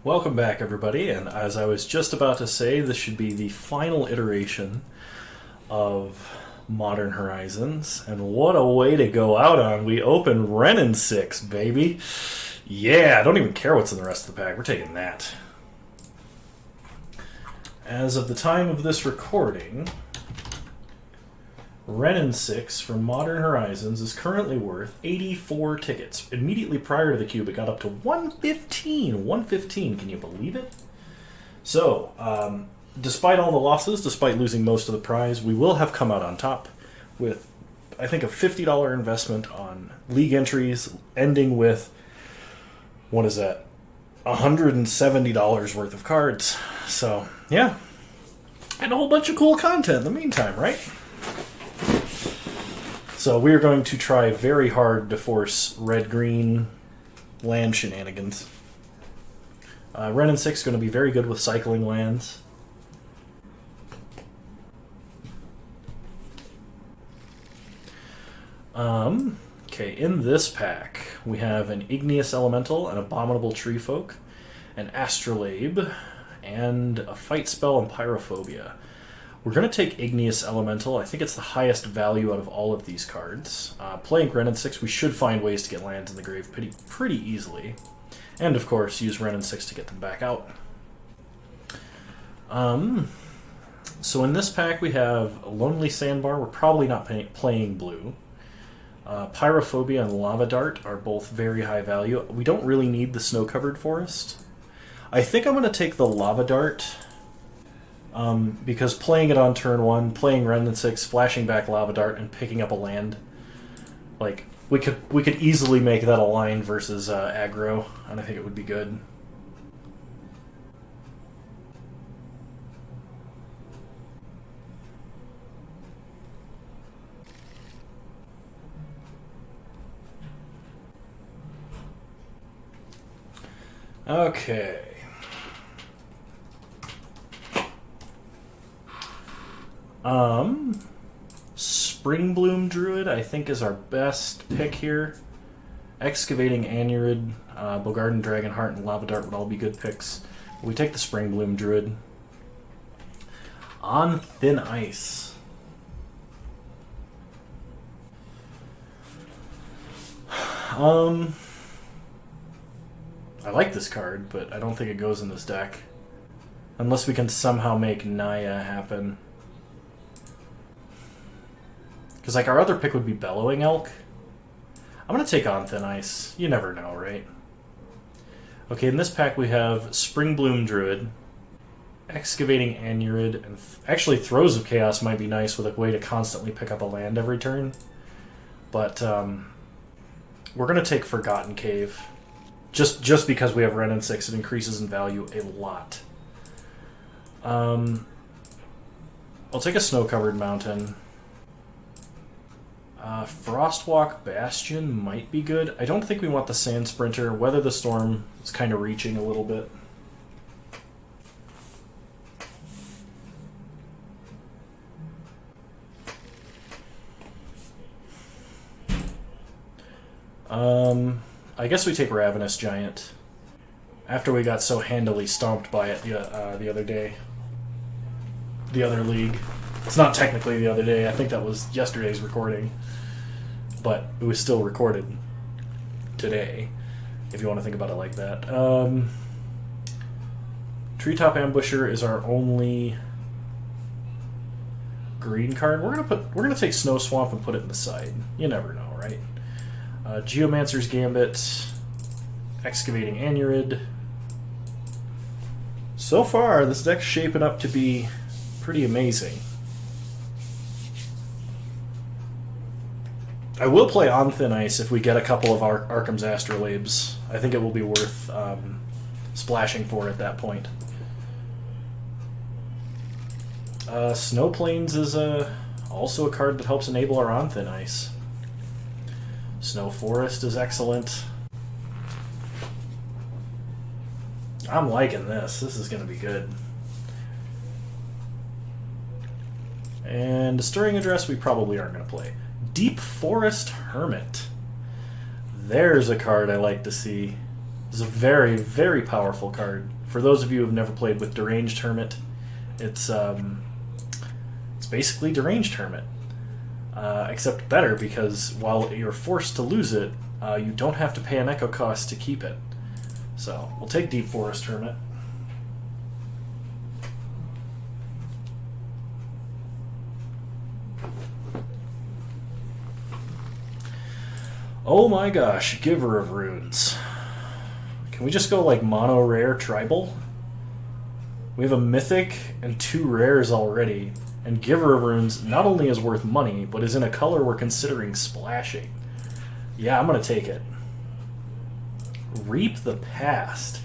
Welcome back, everybody, and as I was just about to say, this should be the final iteration of Modern Horizons, and what a way to go out on. We open Wrenn and Six, baby. Yeah, I don't even care what's in the rest of the pack. We're taking that. As of the time of this recording, Wrenn and Six from Modern Horizons is currently worth 84 tickets. Immediately prior to the cube, it got up to 115. 115, can you believe it? So, despite all the losses, despite losing most of the prize, we will have come out on top with, I think, a $50 investment on league entries, ending with, what is that, $170 worth of cards. So, yeah. And a whole bunch of cool content in the meantime, right? So we are going to try very hard to force red-green land shenanigans. Wrenn and Six is going to be very good with cycling lands. Okay, in this pack, we have an Igneous Elemental, an Abominable Treefolk, an Astrolabe, and a Fight Spell and Pyrophobia. We're going to take Igneous Elemental. I think it's the highest value out of all of these cards. Playing Wrenn and Six, we should find ways to get lands in the grave pretty easily. And, of course, use Wrenn and Six to get them back out. So in this pack, we have a Lonely Sandbar. We're probably not playing blue. Pyrophobia and Lava Dart are both very high value. We don't really need the Snow-Covered Forest. I think I'm going to take the Lava Dart. Because playing it on turn one, playing Wrenn and Six, flashing back Lava Dart, and picking up a land, like we could easily make that a line versus aggro, and I think it would be good. Okay. Springbloom Druid, I think, is our best pick here. Excavating Anurid, Bogarden Dragonheart, and Lava Dart would all be good picks. We take the Springbloom Druid. On Thin Ice. I like this card, but I don't think it goes in this deck. Unless we can somehow make Naya happen. Because, like, our other pick would be Bellowing Elk. I'm going to take On Thin Ice. You never know, right? Okay, in this pack we have Springbloom Druid, Excavating Anurid, and actually Throes of Chaos might be nice with a way to constantly pick up a land every turn. But we're going to take Forgotten Cave. Just because we have Wrenn and Six, it increases in value a lot. I'll take a Snow-Covered Mountain. Frostwalk Bastion might be good. I don't think we want the Sand Sprinter. Weather the Storm is kind of reaching a little bit. I guess we take Ravenous Giant. After we got so handily stomped by it the other day. The other league. It's not technically the other day. I think that was yesterday's recording. But it was still recorded today, if you want to think about it like that. Treetop Ambusher is our only green card. We're gonna take Snow Swamp and put it in the side. You never know, right? Geomancer's Gambit, Excavating Anurid. So far, this deck's shaping up to be pretty amazing. I will play On Thin Ice if we get a couple of Arkham's Astrolabes. I think it will be worth splashing for at that point. Snow Plains is also a card that helps enable our On Thin Ice. Snow Forest is excellent. I'm liking this. This is going to be good. And Stirring Address we probably aren't going to play. Deep Forest Hermit. There's a card I like to see. It's a very, very powerful card. For those of you who have never played with Deranged Hermit, it's basically Deranged Hermit. Except better, because while you're forced to lose it, you don't have to pay an echo cost to keep it. So, we'll take Deep Forest Hermit. Oh my gosh, Giver of Runes. Can we just go like mono rare tribal? We have a mythic and 2 rares already, and Giver of Runes not only is worth money, but is in a color we're considering splashing. Yeah, I'm gonna take it. Reap the Past.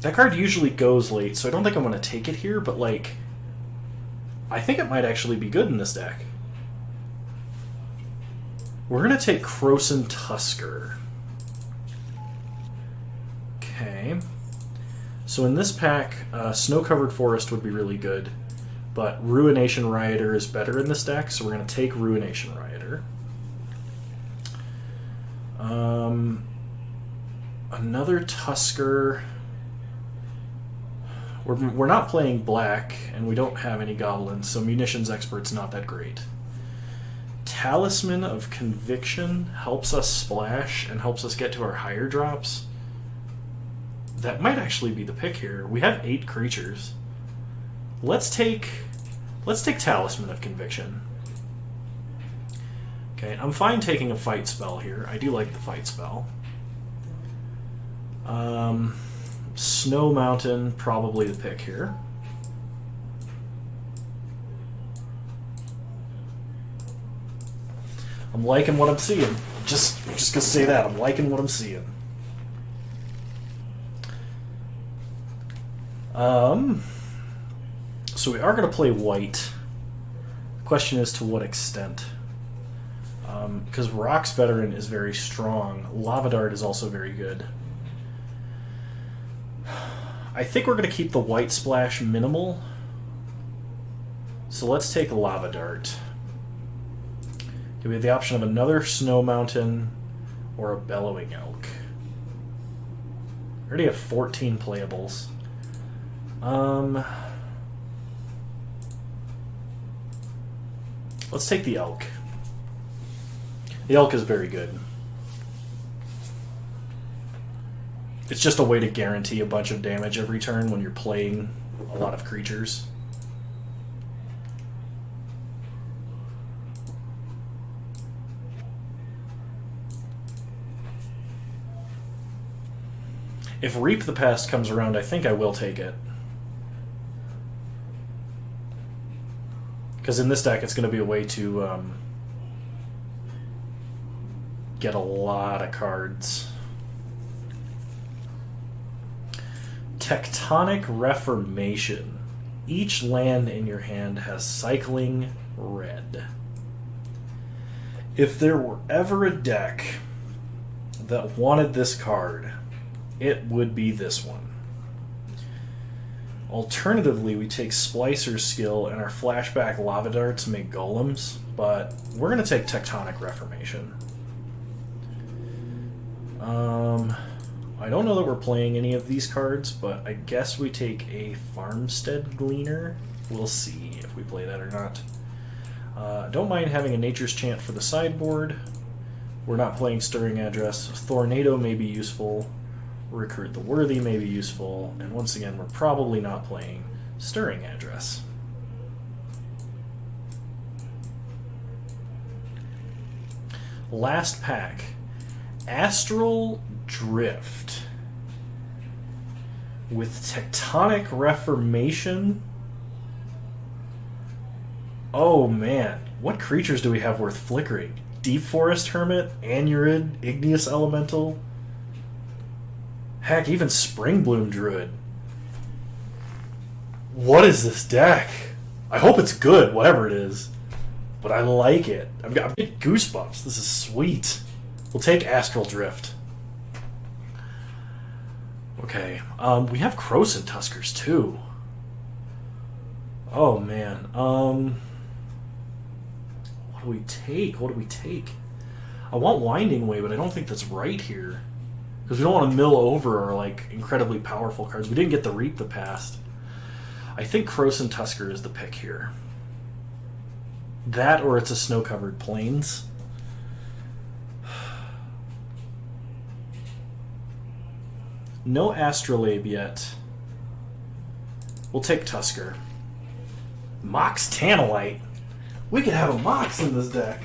That card usually goes late, so I don't think I'm gonna take it here, but like, I think it might actually be good in this deck. We're going to take Krosan Tusker. Okay. So in this pack, Snow-Covered Forest would be really good, but Ruination Rioter is better in this deck, so we're going to take Ruination Rioter. Another Tusker. We're not playing black, and we don't have any goblins, so Munitions Expert's not that great. Talisman of Conviction helps us splash and helps us get to our higher drops. That might actually be the pick here. We have 8 creatures. Let's take Talisman of Conviction. Okay, I'm fine taking a fight spell here. I do like the fight spell. Snow Mountain, probably the pick here. I'm liking what I'm seeing. Just gonna say that. I'm liking what I'm seeing. So we are gonna play white. The question is to what extent. Because Rock's Veteran is very strong. Lava Dart is also very good. I think we're going to keep the white splash minimal. So let's take Lava Dart. Do we have the option of another Snow Mountain or a Bellowing Elk? We already have 14 playables. Let's take the Elk. The Elk is very good. It's just a way to guarantee a bunch of damage every turn when you're playing a lot of creatures. If Reap the Past comes around, I think I will take it. Because in this deck, it's going to be a way to get a lot of cards. Tectonic Reformation. Each land in your hand has cycling red. If there were ever a deck that wanted this card, it would be this one. Alternatively, we take Splicer's Skill and our flashback Lava Darts make golems, but we're going to take Tectonic Reformation. I don't know that we're playing any of these cards, but I guess we take a Farmstead Gleaner. We'll see if we play that or not. Don't mind having a Nature's Chant for the sideboard. We're not playing Stirring Address. Thornado may be useful. Recruit the Worthy may be useful. And once again, we're probably not playing Stirring Address. Last pack. Astral Drift. With Tectonic Reformation. Oh man, what creatures do we have worth flickering? Deep Forest Hermit, Anurid, Igneous Elemental. Heck, even Springbloom Druid. What is this deck? I hope it's good, whatever it is. But I like it. I'm getting goosebumps. This is sweet. We'll take Astral Drift. Okay, we have Krosan Tuskers too. Oh man, what do we take? What do we take? I want Winding Way, but I don't think that's right here. Because we don't want to mill over our like incredibly powerful cards. We didn't get the Reap the past. I think Krosan Tusker is the pick here. That or it's a snow-covered plains. No Astrolabe yet. We'll take Tusker. Mox Tanalite. We could have a Mox in this deck.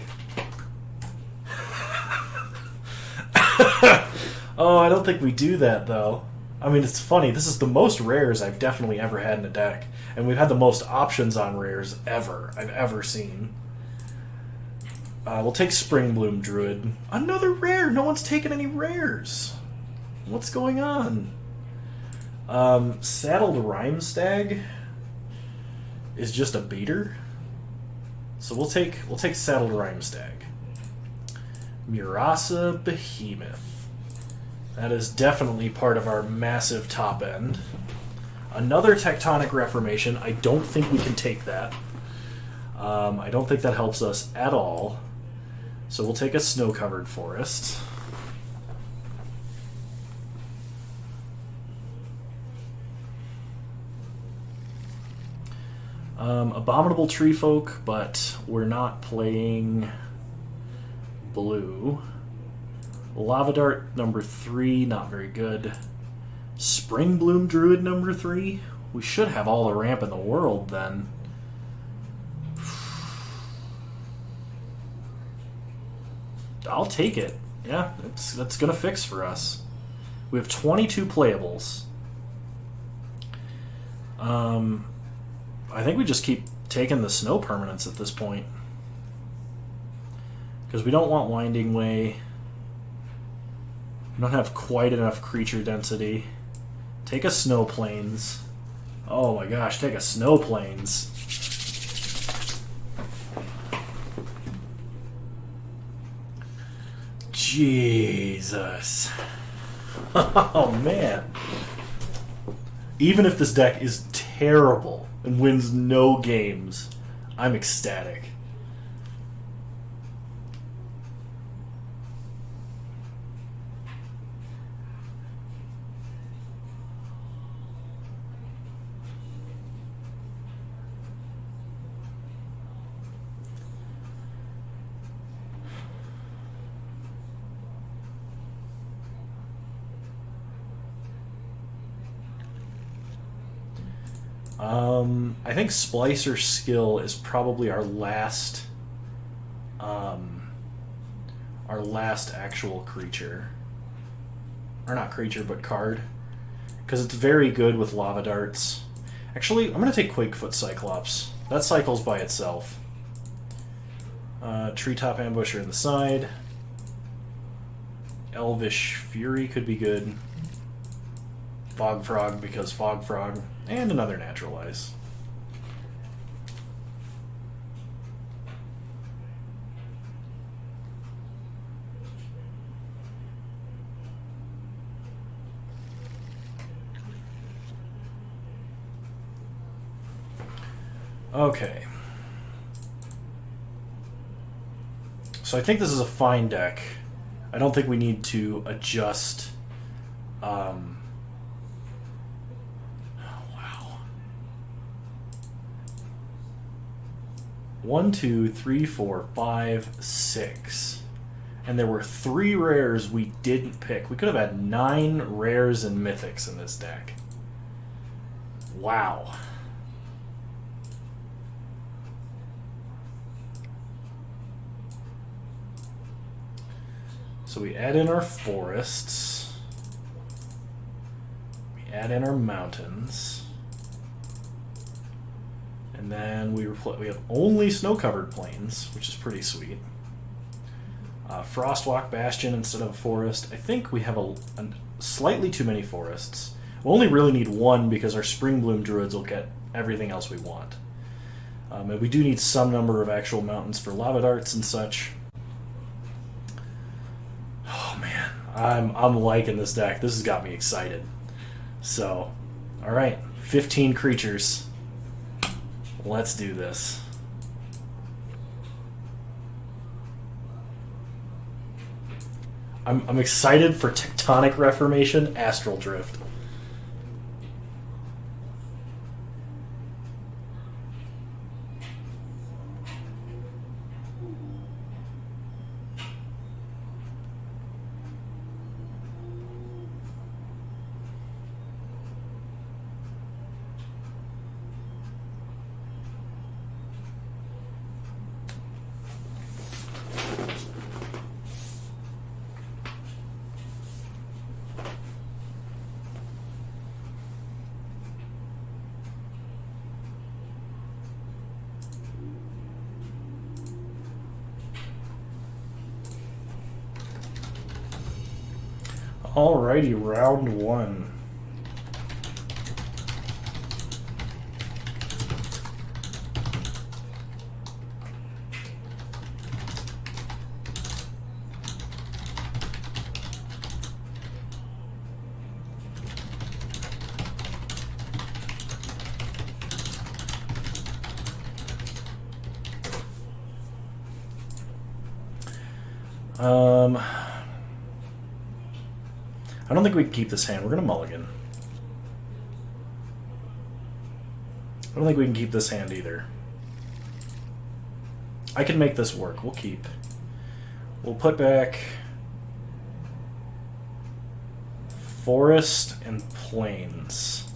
Oh, I don't think we do that, though. I mean, it's funny. This is the most rares I've definitely ever had in a deck. And we've had the most options on rares I've ever seen. We'll take Springbloom Druid. Another rare! No one's taken any rares. What's going on? Saddled Rhymestag is just a beater. So we'll take Saddled Rhymestag. Murasa Behemoth. That is definitely part of our massive top end. Another Tectonic Reformation. I don't think we can take that. I don't think that helps us at all. So we'll take a Snow-Covered Forest. Abominable Tree Folk, but we're not playing blue. Lava Dart number 3, not very good. Springbloom Druid number 3. We should have all the ramp in the world then. I'll take it. Yeah, that's gonna fix for us. We have 22 playables. I think we just keep taking the snow permanents at this point. Because we don't want Winding Way. We don't have quite enough creature density. Take a Snow Plains. Oh my gosh, take a Snow Plains. Jesus. Oh man. Even if this deck is terrible and wins no games, I'm ecstatic. I think Splicer Skill is probably our last actual creature. Or not creature, but card. Because it's very good with Lava Darts. Actually, I'm going to take Quakefoot Cyclops. That cycles by itself. Treetop Ambusher in the side. Elvish Fury could be good. Fog Frog because Fog Frog. And another Naturalize. Okay. So I think this is a fine deck. I don't think we need to adjust. Oh, wow. 1, 2, 3, 4, 5, 6. And there were 3 rares we didn't pick. We could have had 9 rares and mythics in this deck. Wow. So we add in our forests. We add in our mountains. And then we have only snow-covered plains, which is pretty sweet. Frostwalk Bastion instead of a forest. I think we have a slightly too many forests. We only really need 1 because our Springbloom Druids will get everything else we want. And we do need some number of actual mountains for Lava Darts and such. Oh man, I'm liking this deck. This has got me excited. So, all right, 15 creatures. Let's do this. I'm excited for Tectonic Reformation, Astral Drift. Alrighty, round one. I don't think we can keep this hand. We're going to mulligan. I don't think we can keep this hand either. I can make this work. We'll keep. We'll put back Forest and Plains.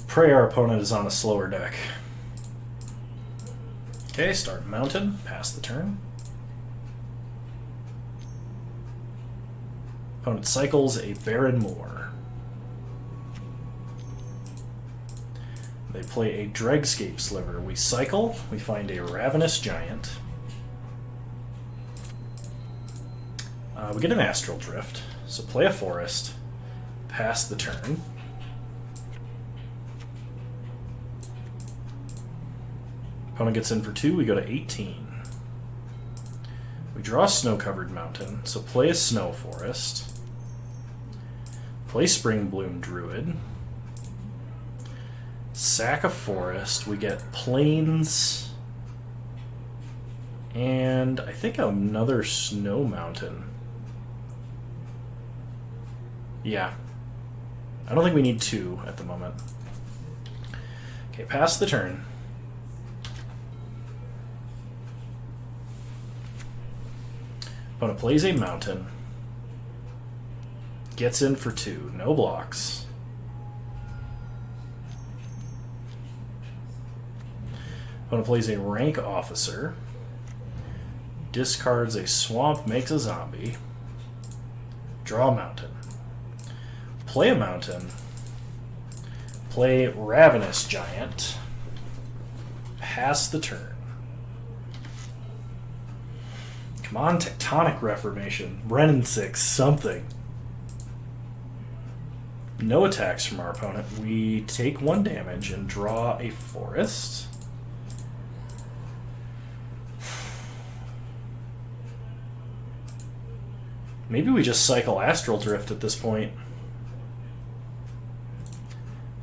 Pray our opponent is on a slower deck. Okay, start Mountain. Pass the turn. Opponent cycles a Barren Moor. They play a Dregscape Sliver. We cycle. We find a Ravenous Giant. We get an Astral Drift. So play a Forest. Pass the turn. Opponent gets in for 2. We go to 18. We draw a Snow-Covered Mountain. So play a Snow Forest. Play Springbloom Druid. Sack a Forest. We get Plains. And I think another Snow Mountain. Yeah. I don't think we need 2 at the moment. Okay, pass the turn. Opponent plays a Mountain. Gets in for 2. No blocks. Opponent plays a Rank Officer. Discards a Swamp, makes a Zombie. Draw a Mountain. Play a Mountain. Play Ravenous Giant. Pass the turn. Come on, Tectonic Reformation. Wrenn and Six, something. No attacks from our opponent. We take 1 damage and draw a Forest. Maybe we just cycle Astral Drift at this point.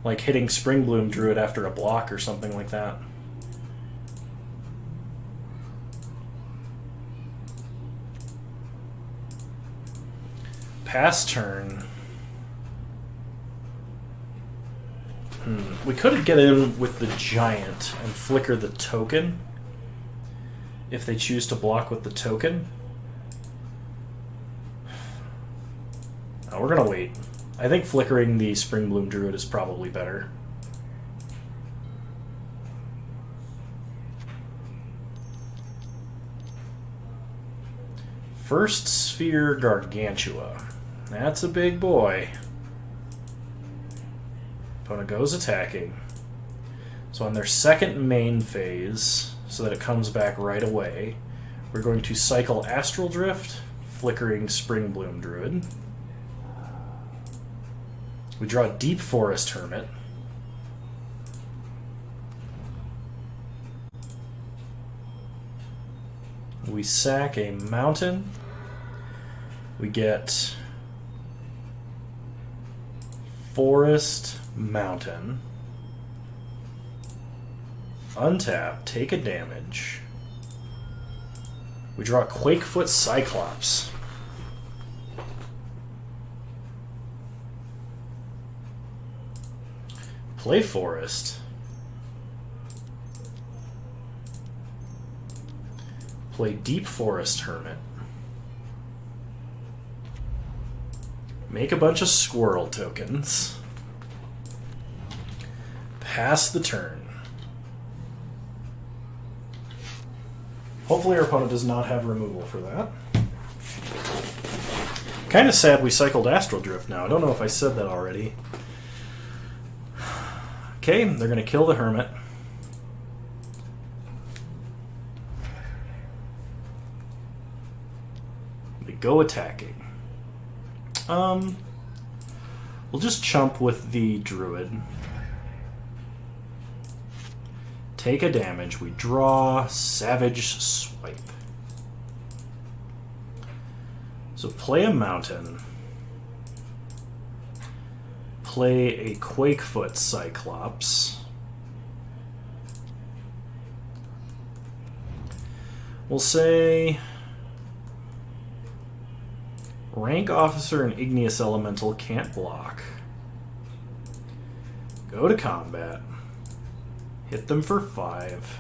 Like hitting Springbloom Druid after a block or something like that. Pass turn. We could get in with the Giant and flicker the token if they choose to block with the token. Oh, we're gonna wait. I think flickering the Springbloom Druid is probably better. First Sphere Gargantua. That's a big boy. Opponent goes attacking. So on their second main phase, so that it comes back right away, we're going to cycle Astral Drift, flickering Springbloom Druid. We draw a Deep Forest Hermit. We sack a Mountain. We get Forest, Mountain. Untap, take a damage. We draw Quakefoot Cyclops. Play Forest. Play Deep Forest Hermit. Make a bunch of squirrel tokens. Pass the turn. Hopefully our opponent does not have removal for that. Kind of sad we cycled Astral Drift now. I don't know if I said that already. Okay, they're going to kill the Hermit. They go attacking. We'll just chump with the Druid. Take a damage. We draw Savage Swipe. So play a Mountain. Play a Quakefoot Cyclops. We'll say Rank Officer and Igneous Elemental can't block. Go to combat. Hit them for 5.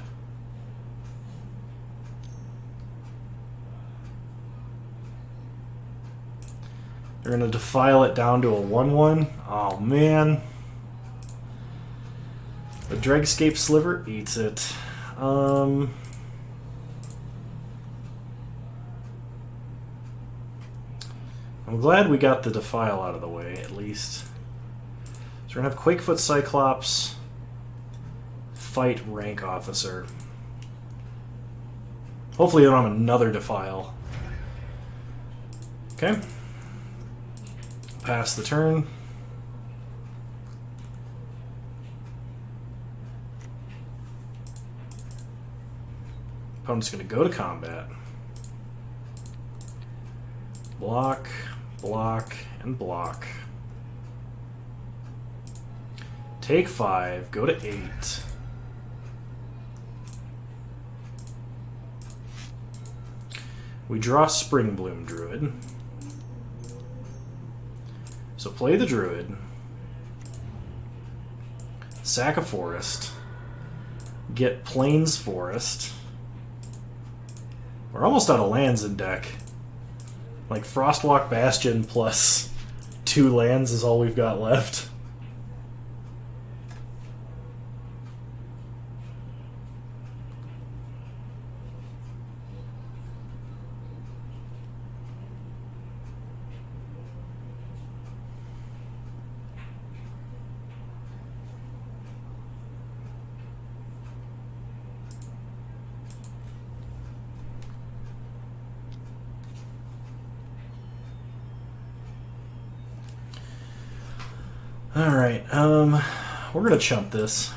They're going to defile it down to a 1/1. Oh, man. The Dregscape Sliver eats it. I'm glad we got the defile out of the way, at least. So we're going to have Quakefoot Cyclops fight Rank Officer. Hopefully they don't have another defile. Okay. Pass the turn. Opponent's going to go to combat. Block, block, and block. Take 5, go to 8. We draw Springbloom Druid. So play the Druid. Sack a forest. Get Plains Forest. We're almost out of lands in deck. Like Frostwalk Bastion plus 2 lands is all we've got left. Alright, we're gonna chump this.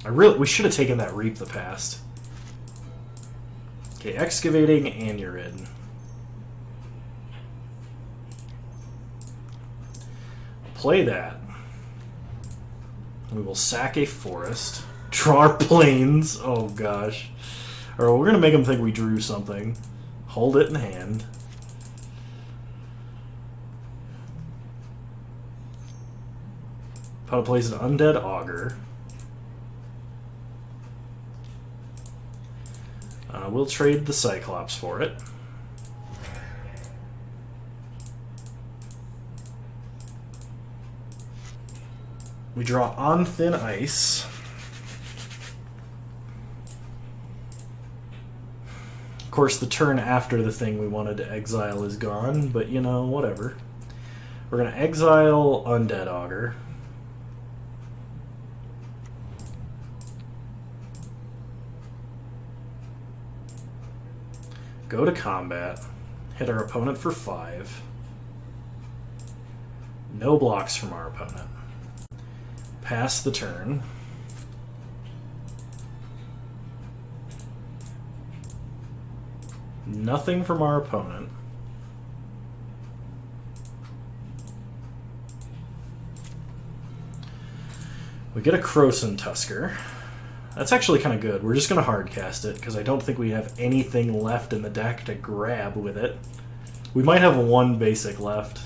We should have taken that Reap the Past. Okay, Excavating Anurid. Play that. We will sack a forest. Draw our plains. Oh gosh. Alright, we're gonna make them think we drew something. Hold it in hand. Opponent plays an Undead Augur. We'll trade the Cyclops for it. We draw On Thin Ice. Of course, the turn after the thing we wanted to exile is gone, but you know, whatever. We're going to exile Undead Augur. Go to combat, hit our opponent for 5. No blocks from our opponent. Pass the turn. Nothing from our opponent. We get a Krosan Tusker. That's actually kind of good. We're just going to hard cast it, because I don't think we have anything left in the deck to grab with it. We might have one basic left.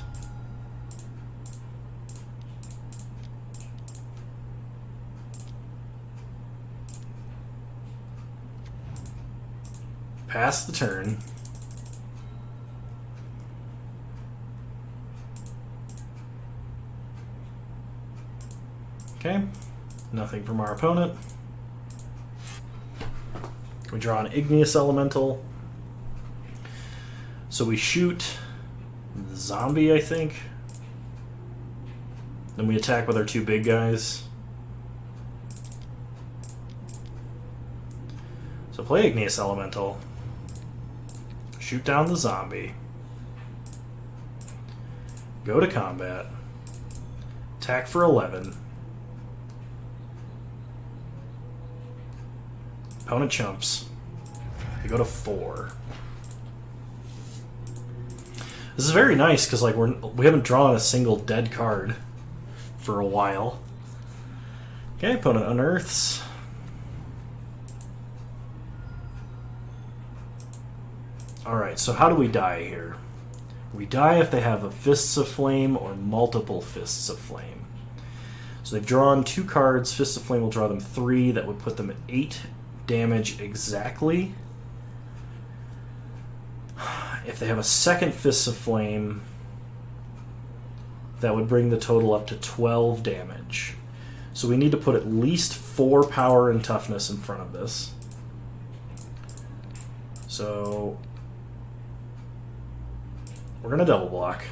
Pass the turn. Okay, nothing from our opponent. We draw an Igneous Elemental. So we shoot the zombie, I think. Then we attack with our two big guys. So play Igneous Elemental. Shoot down the zombie. Go to combat. Attack for 11. Opponent chumps. We go to 4. This is very nice because like we haven't drawn a single dead card for a while. Okay, opponent unearths. Alright, so how do we die here? We die if they have a Fists of Flame or multiple Fists of Flame. So they've drawn 2 cards. Fists of Flame will draw them 3. That would put them at 8 damage exactly. If they have a second Fists of Flame, that would bring the total up to 12 damage. So we need to put at least 4 power and toughness in front of this. So we're going to double block.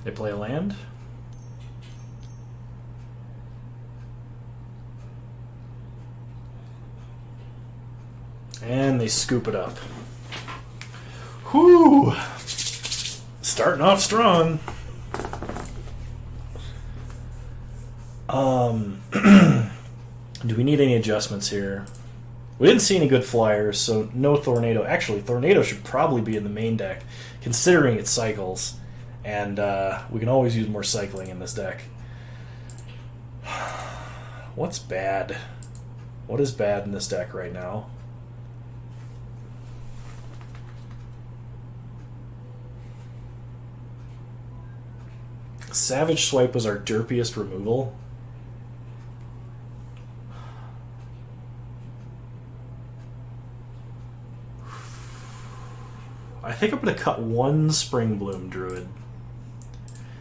They play a land. And they scoop it up. Whew! Starting off strong. Do we need any adjustments here? We didn't see any good flyers, so no Tornado. Actually, Tornado should probably be in the main deck, considering it cycles. And we can always use more cycling in this deck. What's bad? What is bad in this deck right now? Savage Swipe was our derpiest removal. I think I'm going to cut 1 Springbloom Druid.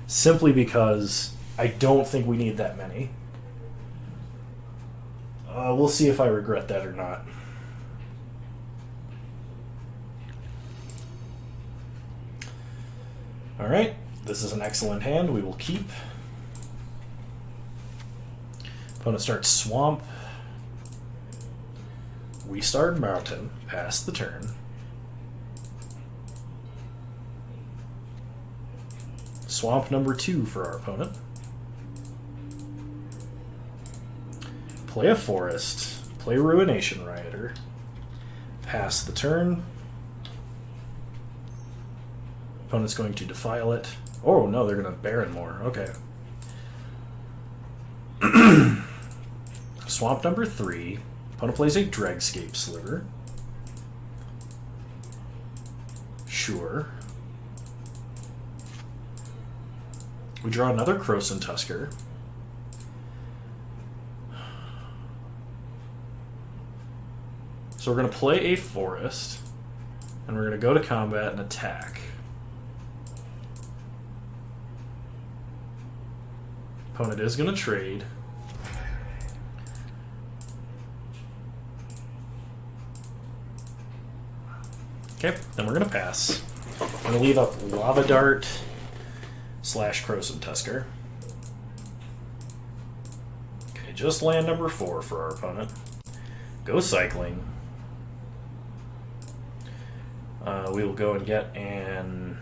Simply because I don't think we need that many. We'll see if I regret that or not. Alright, this is an excellent hand. We will keep. Opponent starts Swamp. We start Mountain. Pass the turn. Swamp number 2 for our opponent. Play a Forest. Play Ruination Rioter. Pass the turn. Opponent's going to Defile it. Oh no, they're going to Baron more. Okay. Swamp number 3. Opponent plays a Dregscape Sliver. Sure. We draw another Krosan Tusker. So we're going to play a Forest, and we're going to go to combat and attack. Opponent is going to trade. Okay, then we're going to pass. I'm going to leave up Lava Dart / Krosan Tusker. Okay, just land number 4 for our opponent. Go cycling. We will go and get an...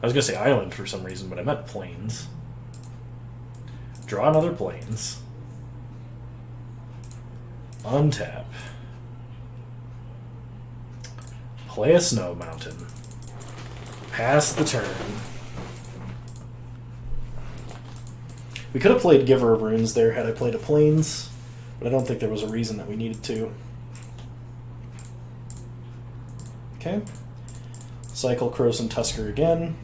I was going to say island for some reason, but I meant plains. Draw another plains. Untap. Play a snow mountain. Pass the turn. We could have played Giver of Runes there had I played a Plains, but I don't think there was a reason that we needed to. Okay. Cycle Krosan Tusker again.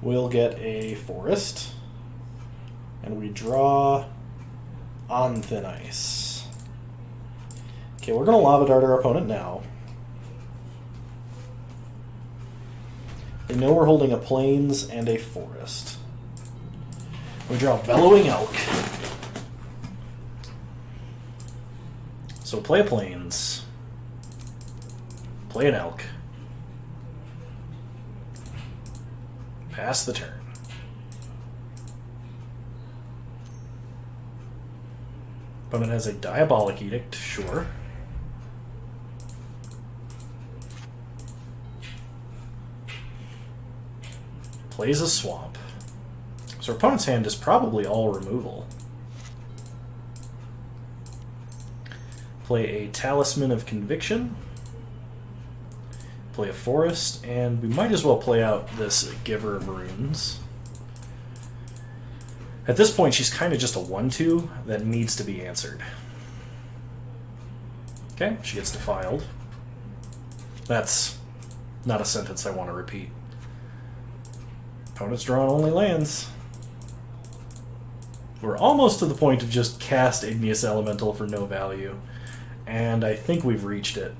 We'll get a Forest. And we draw on Thin Ice. Okay, we're going to Lava Dart our opponent now. They know we're holding a Plains and a Forest. We draw Bellowing Elk. So play a Plains. Play an Elk. Pass the turn. Opponent has a Diabolic Edict, sure. Plays a Swamp. So our opponent's hand is probably all removal. Play a Talisman of Conviction. Play a Forest, and we might as well play out this Giver of Runes. At this point, she's kind of just a 1-2 that needs to be answered. Okay, she gets defiled. That's not a sentence I want to repeat. Opponent's drawing only lands. We're almost to the point of just cast Igneous Elemental for no value, and I think we've reached it.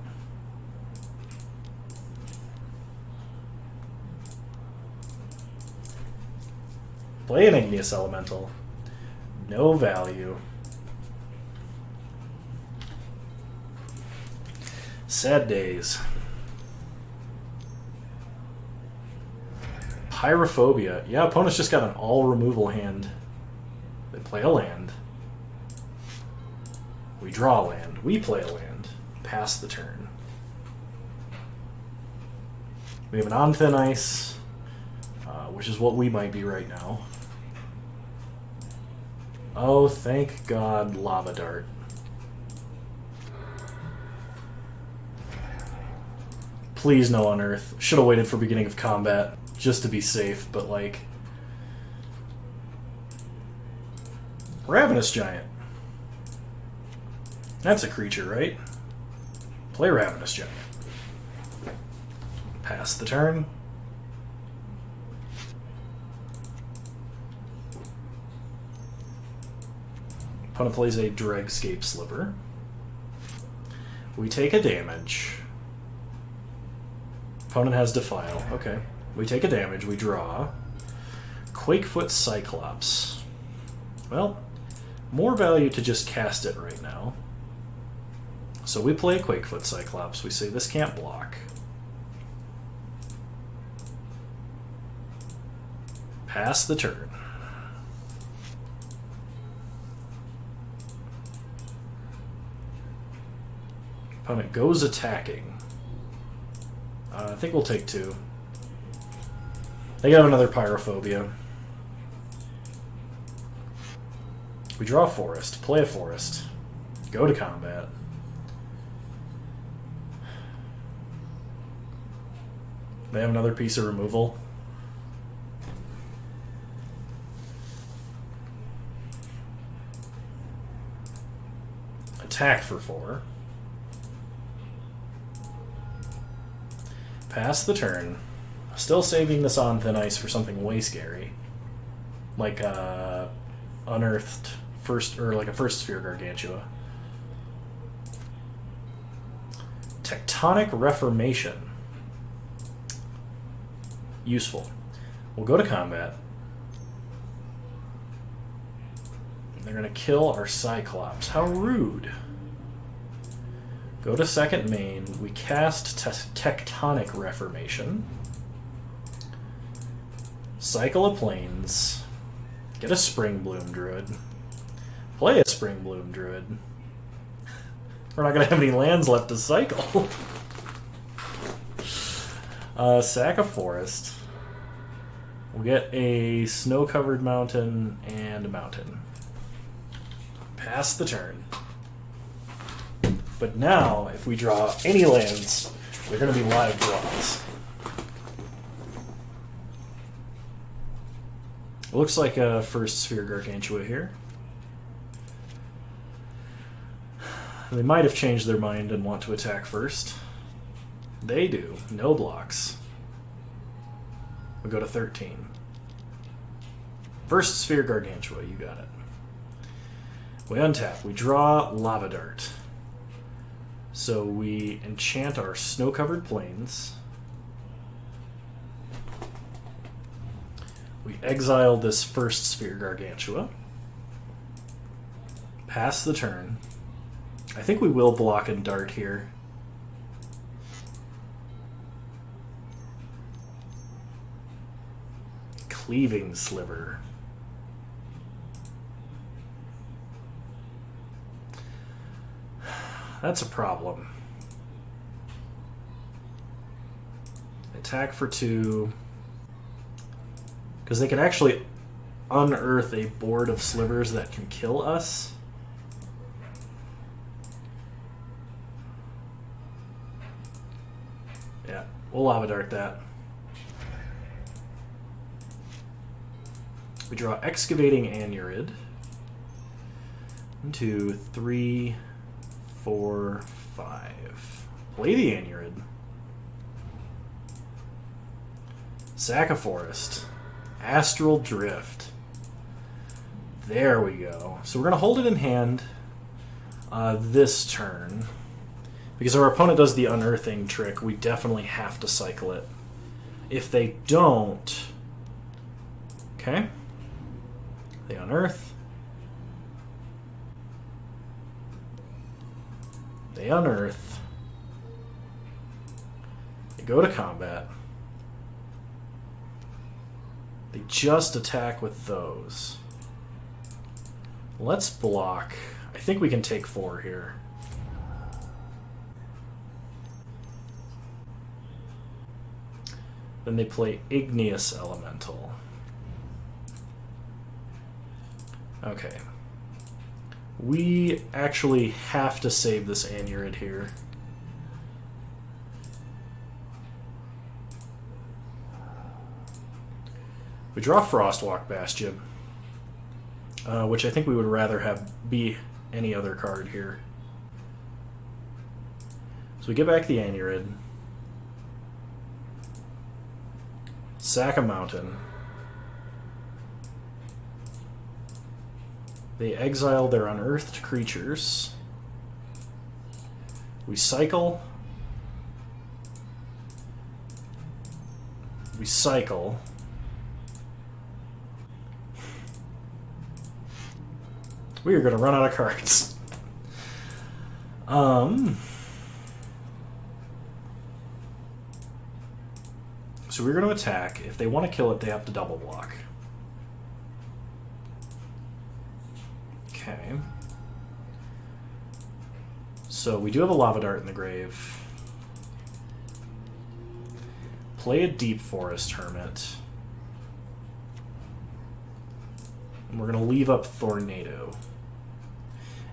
Play an Igneous Elemental. No value. Sad days. Pyrophobia. Yeah, opponent's just got an all-removal hand. They play a land. We draw a land. We play a land. Pass the turn. We have an On Thin Ice, which is what we might be right now. Oh, thank God, Lava Dart. Please no Unearth. Should have waited for beginning of combat, just to be safe, but like... Ravenous Giant. That's a creature, right? Play Ravenous Giant. Pass the turn. Opponent plays a Dregscape Sliver. We take a damage. Opponent has Defile. Okay. We take a damage. We draw. Quakefoot Cyclops. Well, more value to just cast it right now. So we play Quakefoot Cyclops. We say this can't block. Pass the turn. Opponent goes attacking. I think we'll take 2. They have another Pyrophobia. We draw a Forest. Play a Forest. Go to combat. They have another piece of removal. Attack for 4. Pass the turn. Still saving this On Thin Ice for something way scary. Like Unearthed first, or like a First Sphere Gargantua. Tectonic Reformation. Useful. We'll go to combat. They're going to kill our Cyclops. How rude. Go to second main. We cast Tectonic Reformation. Cycle of Plains. Get a Spring Bloom Druid. Play a Spring Bloom Druid. We're not going to have any lands left to cycle. Sack a Forest. We'll get a Snow-Covered Mountain and a Mountain. Pass the turn. But now, if we draw any lands, they're going to be live draws. It looks like a first Sphere Gargantua here. They might have changed their mind and want to attack first. They do. No blocks. We go to 13. First Sphere Gargantua, you got it. We untap. We draw Lava Dart. So we enchant our snow-covered plains. We exile this first Sphere Gargantua. Pass the turn. I think we will block and dart here. Cleaving Sliver. That's a problem. Attack for 2. Because they can actually unearth a board of slivers that can kill us. Yeah, we'll Lava Dart that. We draw Excavating Anurid. 1, 2, 3, 4, 5. Play the Anurid. Sack a Forest. Astral Drift. There we go. So we're going to hold it in hand this turn. Because our opponent does the unearthing trick, we definitely have to cycle it. If they don't... Okay. They unearth. They unearth. They go to combat. They just attack with those. Let's block. I think we can take 4 here. Then they play Igneous Elemental. Okay. We actually have to save this Anurid here. We draw Frostwalk Bastion, which I think we would rather have be any other card here. So we get back the Anurid. Sack a Mountain. They exile their unearthed creatures. We cycle. We cycle. We are going to run out of cards. So we're going to attack. If they want to kill it, they have to double block. Okay. So we do have a Lava Dart in the grave. Play a Deep Forest Hermit. And we're going to leave up Tornado.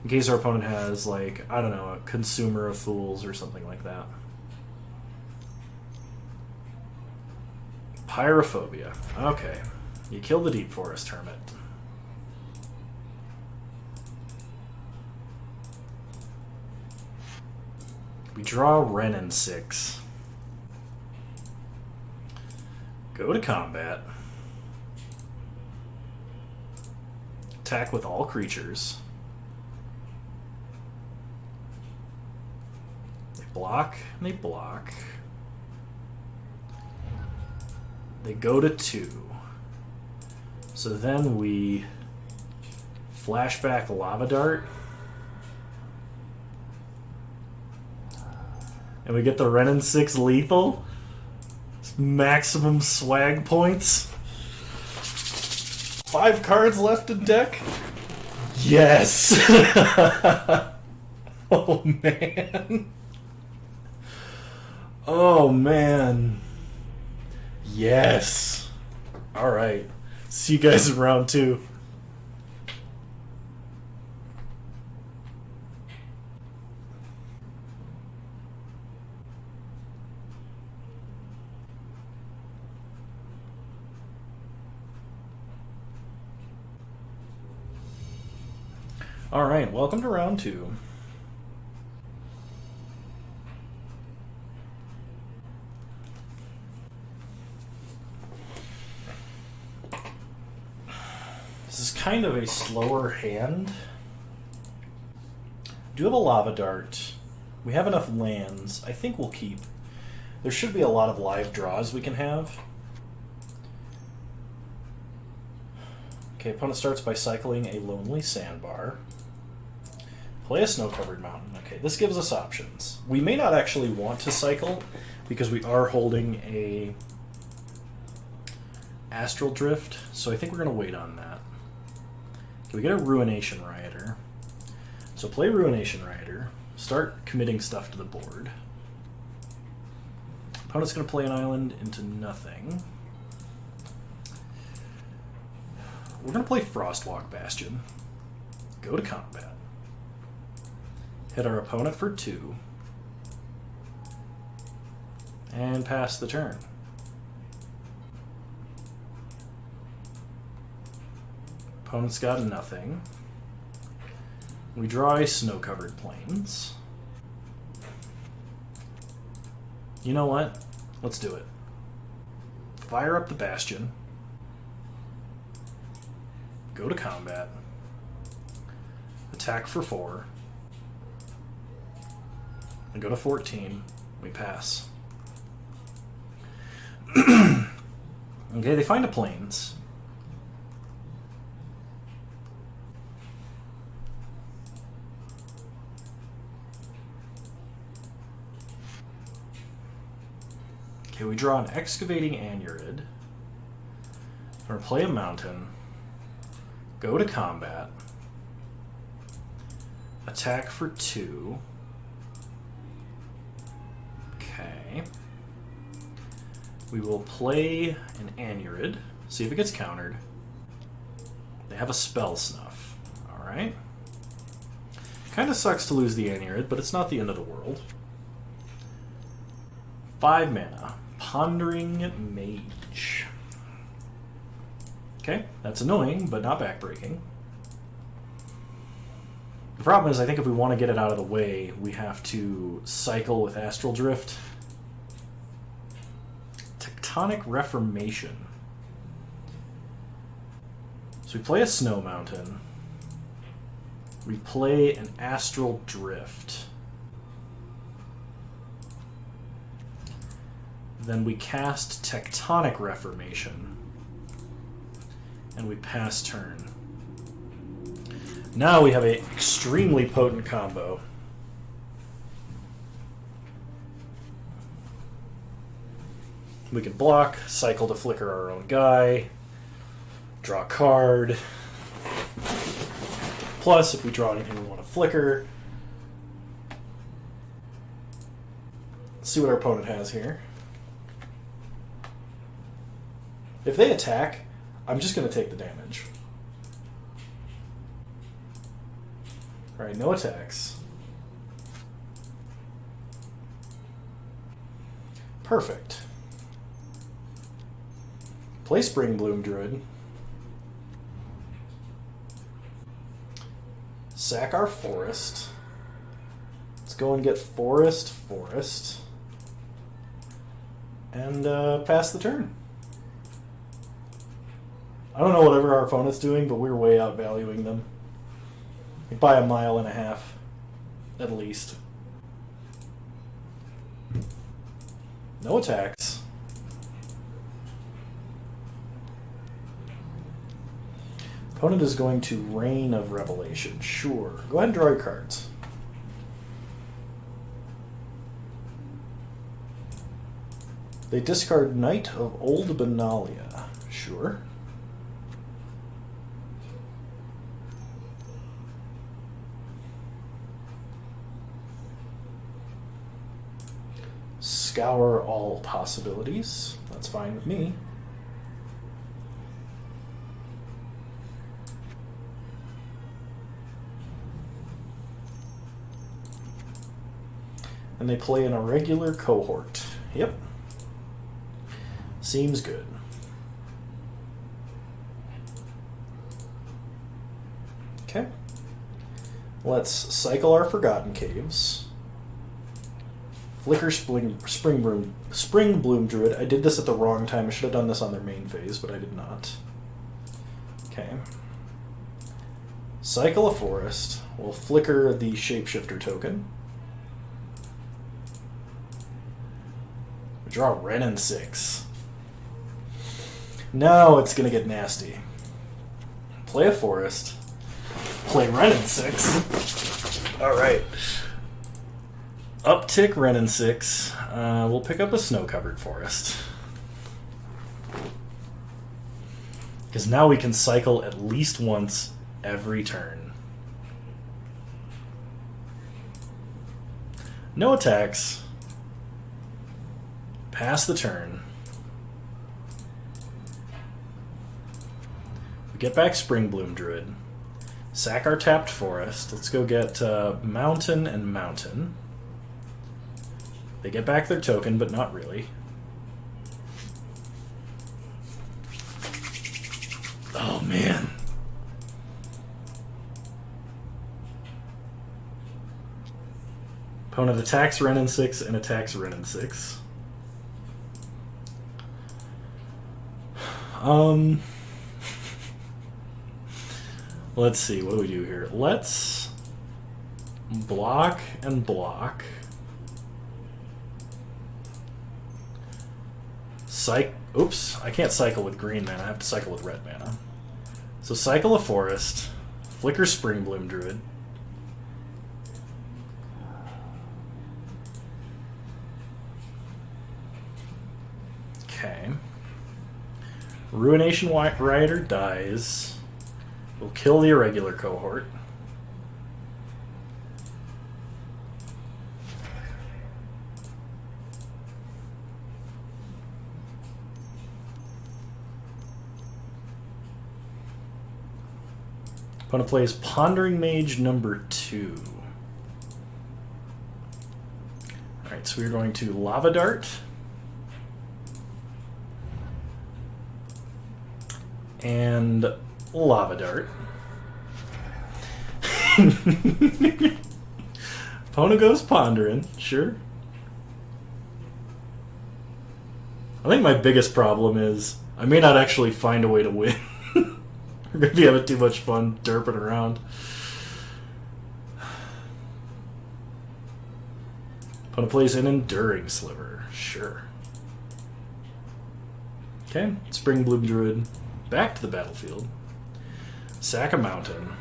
In case our opponent has, like, I don't know, a Consumer of Fools or something like that. Pyrophobia. Okay. You kill the Deep Forest Hermit. We draw Wrenn and Six. Go to combat. Attack with all creatures. They block, and they block. They go to 2. So then we flashback Lava Dart. And we get the Wrenn and Six lethal. Maximum swag points. 5 cards left in deck. Yes! Oh, man. Oh, man. Yes. Alright. See you guys in round 2. Alright, welcome to round 2. This is kind of a slower hand. Do have a lava dart. We have enough lands. I think we'll keep. There should be a lot of live draws we can have. Okay, opponent starts by cycling a lonely sandbar. Play a snow-covered mountain. Okay, this gives us options. We may not actually want to cycle because we are holding a Astral Drift, so I think we're going to wait on that. Okay, we get a Ruination Rioter. So play Ruination Rioter. Start committing stuff to the board. Opponent's going to play an island into nothing. We're going to play Frostwalk Bastion. Go to combat. Hit our opponent for 2. And pass the turn. Opponent's got nothing. We draw a snow-covered plains. You know what? Let's do it. Fire up the Bastion. Go to combat. Attack for 4. And go to 14. We pass. Okay, they find a plains. Okay, we draw an Excavating Anurid. We're going to play a mountain. Go to combat. Attack for 2. Okay. We will play an Anurid. See if it gets countered. They have a Spell Snuff. Alright. Kind of sucks to lose the Anurid, but it's not the end of the world. 5 mana. Pondering Mage. Okay, that's annoying, but not backbreaking. The problem is, I think if we want to get it out of the way, we have to cycle with Astral Drift. Tectonic Reformation. So we play a Snow Mountain. We play an Astral Drift. Then we cast Tectonic Reformation. And we pass turn. Now we have an extremely potent combo. We can block, cycle to flicker our own guy, draw a card. Plus, if we draw anything we want to flicker. Let's see what our opponent has here. If they attack, I'm just going to take the damage. Alright, no attacks. Perfect. Play Spring Bloom Druid. Sack our forest. Let's go and get forest. And pass the turn. I don't know whatever our opponent's doing, but we're way outvaluing them. By 1.5 miles, at least. No attacks. Opponent is going to Reign of Revelation. Sure. Go ahead and draw your cards. They discard Knight of Old Benalia. Sure. Scour all possibilities. That's fine with me. And they play an irregular cohort. Yep. Seems good. Okay. Let's cycle our Forgotten Caves. Flicker Spring Bloom Druid. I did this at the wrong time. I should have done this on their main phase, but I did not. Okay. Cycle a forest. We'll flicker the Shapeshifter token. Draw Wrenn and Six. Now it's going to get nasty. Play a forest. Play Wrenn and Six. Alright. Uptick Wrenn and Six. We'll pick up a snow-covered forest. Because now we can cycle at least once every turn. No attacks. Pass the turn. We get back Spring Bloom Druid. Sack our tapped forest. Let's go get Mountain and Mountain. They get back their token, but not really. Oh, man. Opponent attacks Wrenn and Six and attacks Wrenn and Six. Let's see, what do we do here? Let's block and block. Oops, I can't cycle with green mana, I have to cycle with red mana. So cycle a forest, flicker Spring Bloom Druid. Okay. Ruination Rider dies. We'll kill the irregular cohort. Opponent plays Pondering Mage number 2. Alright, so we're going to Lava Dart. And Lava Dart. Opponent goes Pondering, sure. I think my biggest problem is I may not actually find a way to win. We're going to be having too much fun derping around. Opponent plays an Enduring Sliver, sure. Okay, Spring Bloom Druid. Back to the battlefield. Sack a mountain.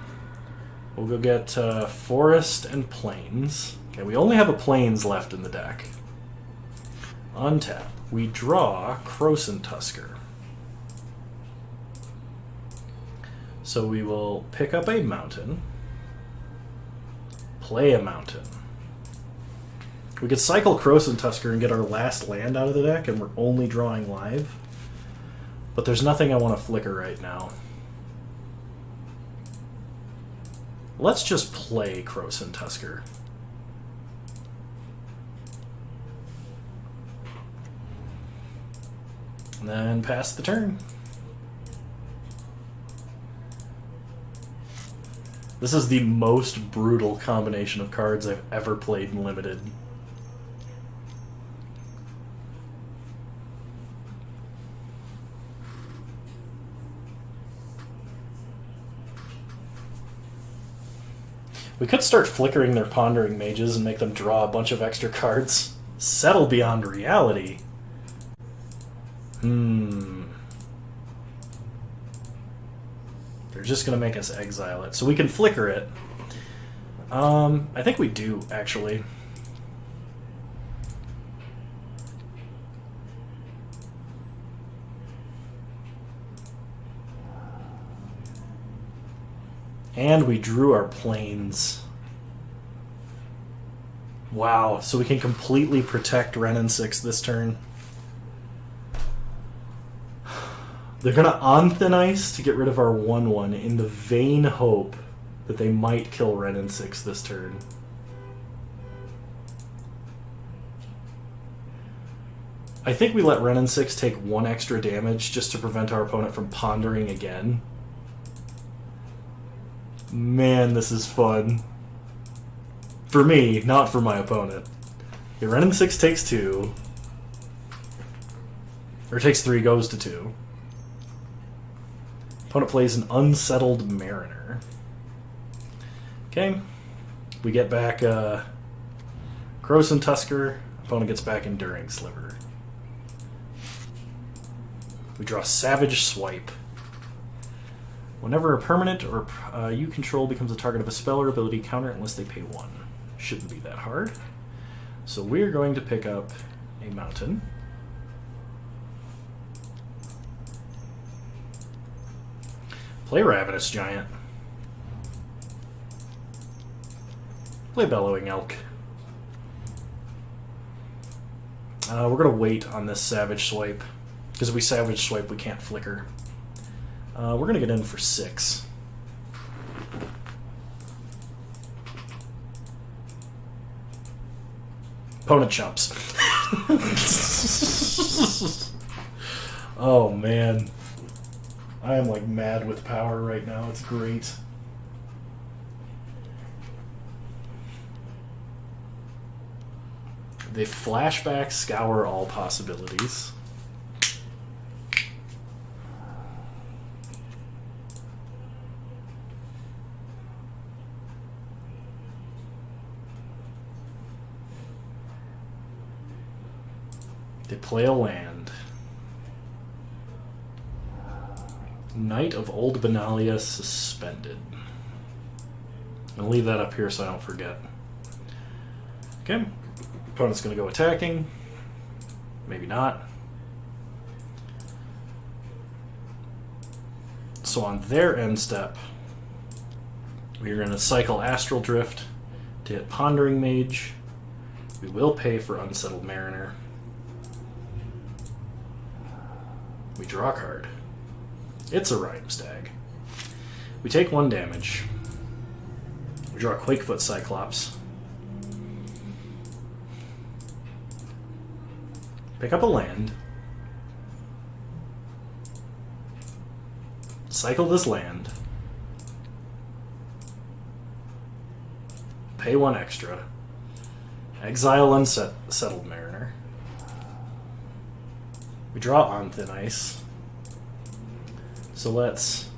We'll go get forest and plains. Okay, we only have a plains left in the deck. Untap. We draw Krosan Tusker. So we will pick up a mountain. Play a mountain. We could cycle Krosan Tusker and get our last land out of the deck, and we're only drawing live. But there's nothing I want to flicker right now. Let's just play Krosan Tusker. And then pass the turn. This is the most brutal combination of cards I've ever played in Limited. We could start flickering their Pondering Mages and make them draw a bunch of extra cards. Settle Beyond Reality. They're just going to make us exile it. So we can flicker it. I think we do, actually. And we drew our plains. Wow, so we can completely protect Wrenn and Six this turn. They're going to On Thin Ice to get rid of our 1/1 in the vain hope that they might kill Wrenn and Six this turn. I think we let Wrenn and Six take 1 extra damage just to prevent our opponent from pondering again. Man, this is fun. For me, not for my opponent. Okay, Wrenn and Six takes 2. Or takes 3, goes to 2. Opponent plays an Unsettled Mariner. Okay. We get back Corrosive Tusker. Opponent gets back Enduring Sliver. We draw Savage Swipe. Whenever a permanent or you control becomes a target of a spell or ability, counter it unless they pay 1. Shouldn't be that hard. So we're going to pick up a mountain. Play Ravenous Giant. Play Bellowing Elk. We're going to wait on this Savage Swipe. Because if we Savage Swipe, we can't flicker. We're going to get in for 6. Opponent chumps. Oh, man. I am, like, mad with power right now. It's great. They flashback scour all possibilities. They play a land. Knight of Old Benalia suspended. I'll leave that up here so I don't forget. Okay. Opponent's going to go attacking. Maybe not. So on their end step, we're going to cycle Astral Drift to hit Pondering Mage. We will pay for Unsettled Mariner. We draw a card. It's a Rhyme Stag. We take 1 damage. We draw a Quakefoot Cyclops. Pick up a land. Cycle this land. Pay 1 extra. Exile Unsettled Mariner. We draw on Thin Ice. So let's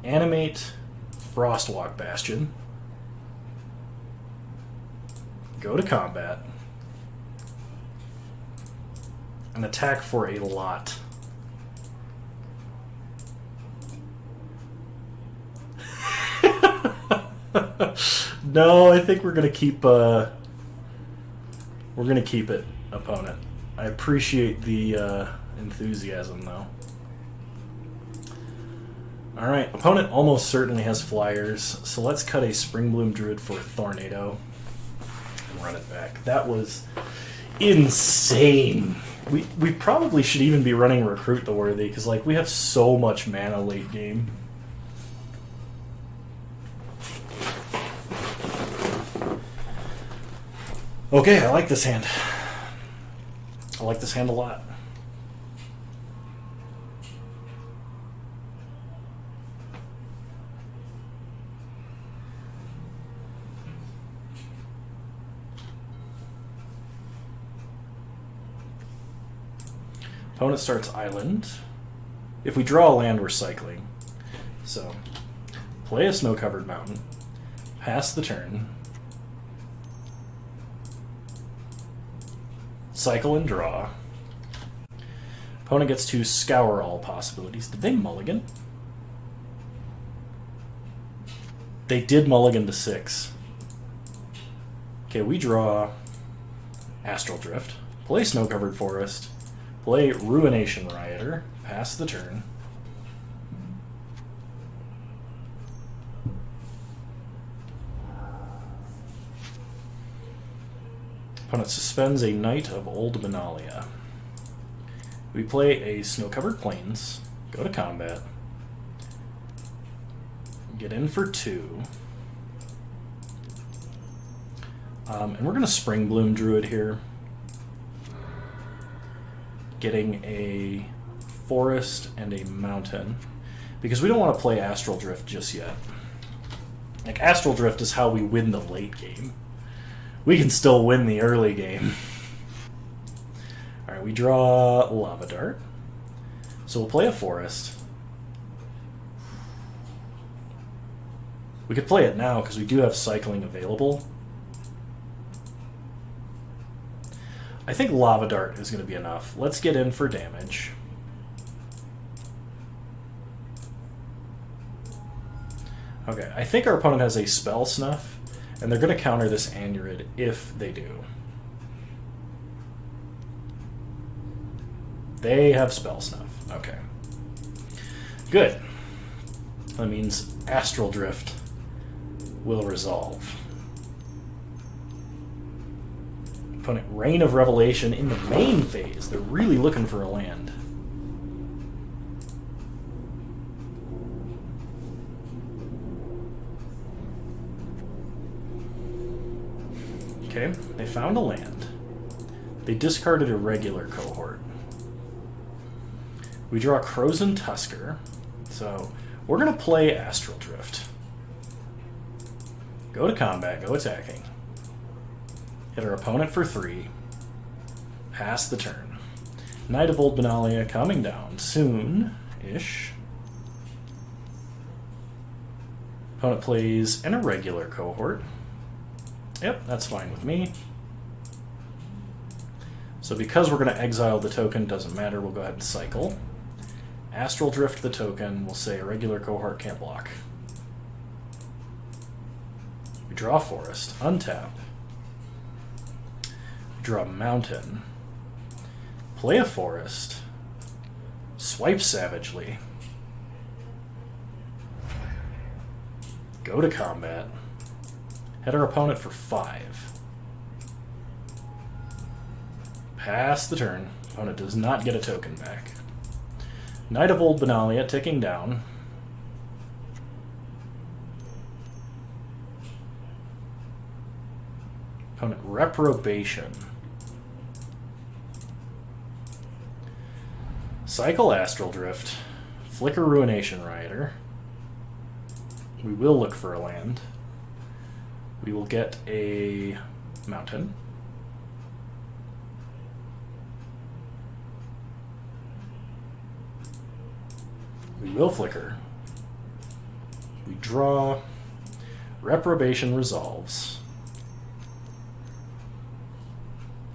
animate Frostwalk Bastion. Go to combat. And attack for a lot. No, I think we're gonna keep it, opponent. I appreciate the enthusiasm, though. Alright, opponent almost certainly has flyers, so let's cut a Springbloom Druid for Tornado and run it back. That was insane. We probably should even be running Recruit the Worthy, because like we have so much mana late game. Okay, I like this hand. I like this hand a lot. Opponent starts Island. If we draw a land, we're cycling. So, play a Snow-Covered Mountain. Pass the turn. Cycle and draw. Opponent gets to scour all possibilities. Did they mulligan? They did mulligan to 6. Okay, we draw Astral Drift. Play Snow-Covered Forest. Play Ruination Rioter. Pass the turn. Opponent suspends a Knight of Old Benalia. We play a Snow-Covered Plains. Go to combat. Get in for 2. And we're going to Springbloom Druid here. Getting a forest and a mountain. Because we don't want to play Astral Drift just yet. Like, Astral Drift is how we win the late game. We can still win the early game. Alright, we draw Lava Dart. So we'll play a forest. We could play it now because we do have cycling available. I think Lava Dart is going to be enough. Let's get in for damage. Okay, I think our opponent has a Spell Snuff, and they're going to counter this Anurid if they do. They have Spell Snuff. Okay. Good. That means Astral Drift will resolve. Opponent Reign of Revelation in the main phase. They're really looking for a land. Okay, they found a land. They discarded a regular cohort. We draw Crozen Tusker. So we're going to play Astral Drift. Go to combat, go attacking. Hit our opponent for 3. Pass the turn. Knight of Old Benalia coming down soon-ish. Opponent plays an irregular cohort. Yep, that's fine with me. So because we're going to exile the token, doesn't matter, we'll go ahead and cycle. Astral Drift the token, we'll say a regular cohort can't block. We draw Forest, untap. We draw Mountain. Play a Forest. Swipe Savagely. Go to combat. Hit our opponent for 5. Pass the turn. Opponent does not get a token back. Knight of Old Benalia ticking down. Opponent Reprobation. Cycle Astral Drift. Flicker Ruination Rider. We will look for a land. We will get a mountain. We will flicker. We draw. Reprobation resolves.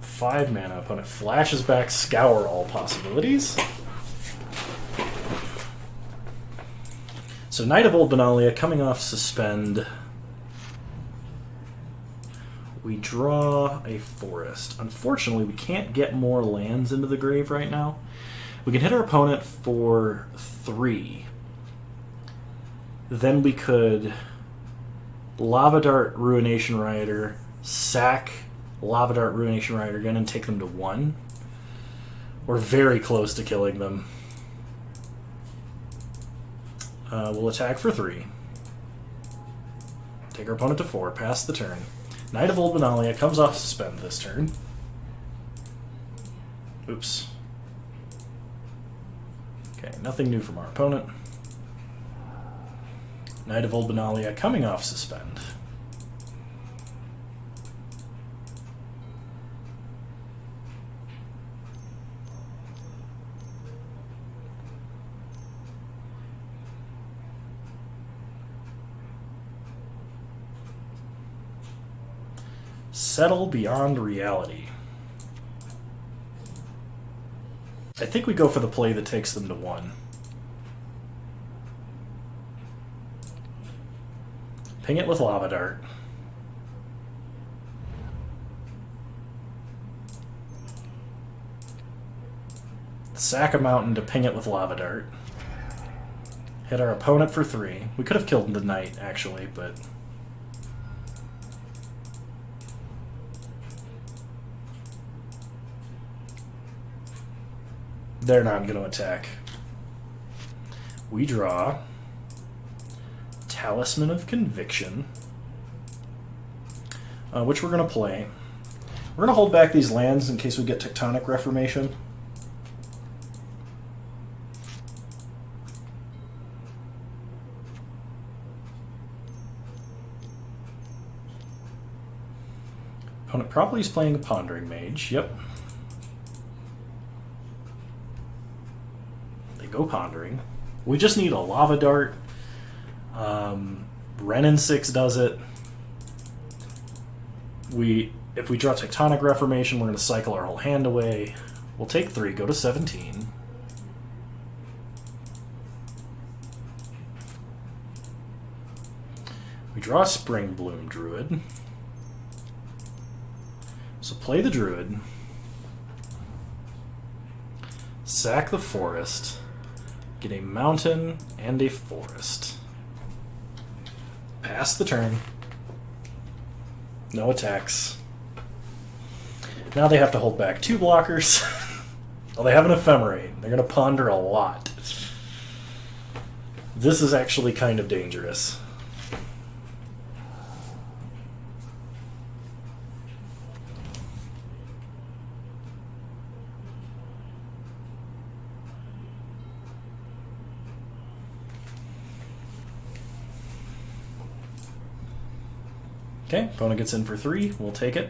5 mana. Opponent flashes back, scour all possibilities. So Knight of Old Benalia coming off suspend. We draw a forest. Unfortunately, we can't get more lands into the grave right now. We can hit our opponent for 3. Then we could Lava Dart Ruination Rider, sack Lava Dart Ruination Rider again, and take them to 1. We're very close to killing them. We'll attack for 3. Take our opponent to 4, pass the turn. Knight of Old Benalia comes off suspend this turn. Oops. Okay, nothing new from our opponent. Knight of Old Benalia coming off suspend. Settle Beyond Reality. I think we go for the play that takes them to 1. Ping it with Lava Dart. Sack a mountain to ping it with Lava Dart. Hit our opponent for 3. We could have killed the knight, actually, but... they're not going to attack. We draw Talisman of Conviction, which we're going to play. We're going to hold back these lands in case we get Tectonic Reformation. probably is playing a Pondering Mage. Yep. They go Pondering. We just need a Lava Dart. Wrenn and Six does it. If we draw Tectonic Reformation, we're going to cycle our whole hand away. We'll take 3, go to 17. We draw a Spring Bloom Druid. So play the Druid. Sack the forest. Get a mountain and a forest. Pass the turn. No attacks. Now they have to hold back 2 blockers. Well, they have an Ephemerate. They're going to ponder a lot. This is actually kind of dangerous. Okay, opponent gets in for 3. We'll take it.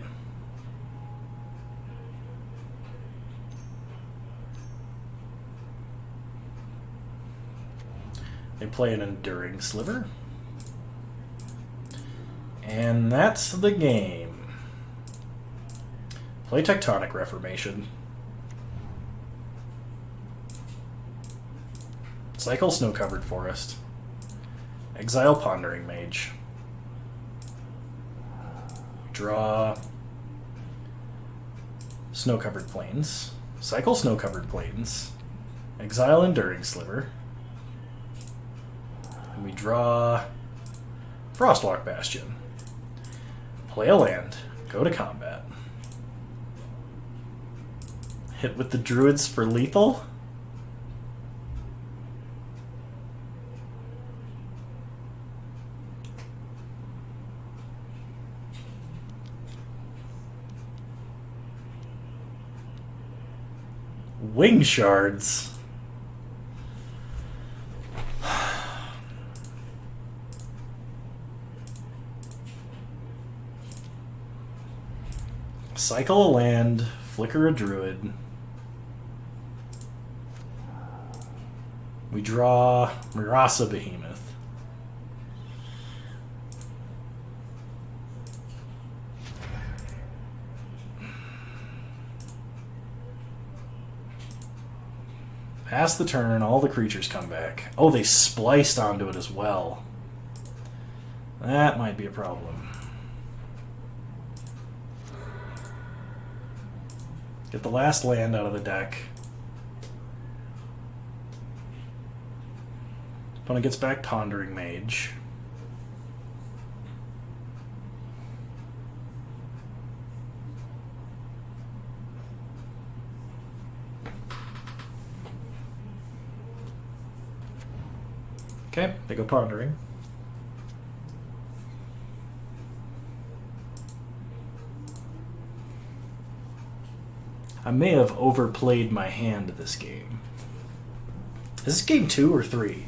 They play an Enduring Sliver. And that's the game. Play Tectonic Reformation. Cycle Snow-Covered Forest. Exile Pondering Mage. Draw Snow-Covered Plains. Cycle Snow-Covered Plains. Exile Enduring Sliver. And we draw Frostwalk Bastion. Play a land. Go to combat. Hit with the Druids for lethal. Wing Shards. Cycle a land, flicker a Druid. We draw Murasa Behemoth. Pass the turn, all the creatures come back. Oh, they spliced onto it as well. That might be a problem. Get the last land out of the deck. Opponent gets back Pondering Mage. Okay, they go Pondering. I may have overplayed my hand this game. Is this game 2 or 3?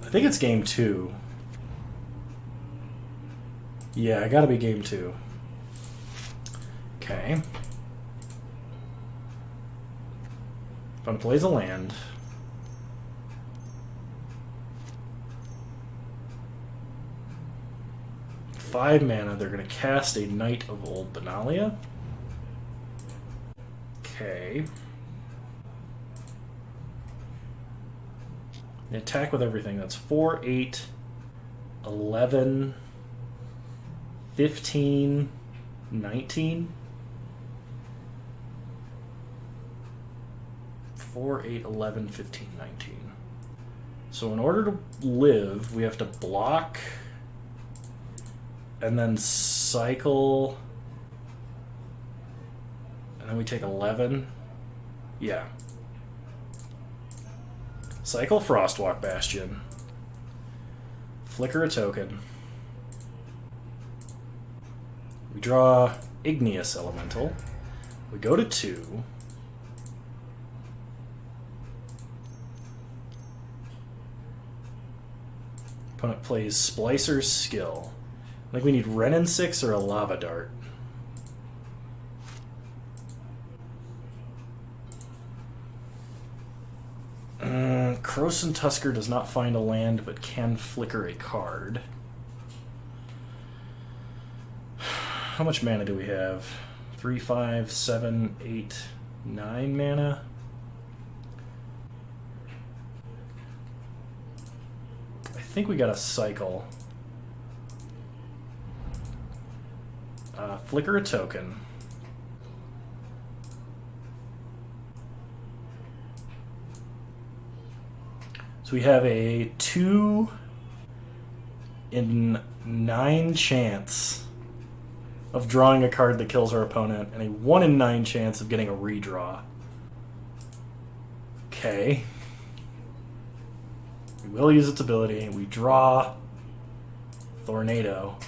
I think it's game 2. Yeah, I gotta be game 2. Okay. Opponent plays a land. Five mana, they're going to cast a Knight of Old Benalia. Okay. They attack with everything. That's 4, 8, 11, 15, 19. 4, 8, 11, 15, 19. So in order to live, we have to block and then cycle, and then we take 11. Yeah. Cycle Frostwalk Bastion. Flicker a token. We draw Igneous Elemental. We go to 2. Opponent plays Splicer's Skill. I think we need Wrenn and Six or a Lava Dart. Krosan Tusker does not find a land, but can flicker a card. How much mana do we have? 3, 5, 7, 8, 9 mana? I think we got a cycle. Flicker a token. So we have a 2 in 9 chance of drawing a card that kills our opponent, and a 1 in 9 chance of getting a redraw. Okay. We will use its ability. We draw Tornado.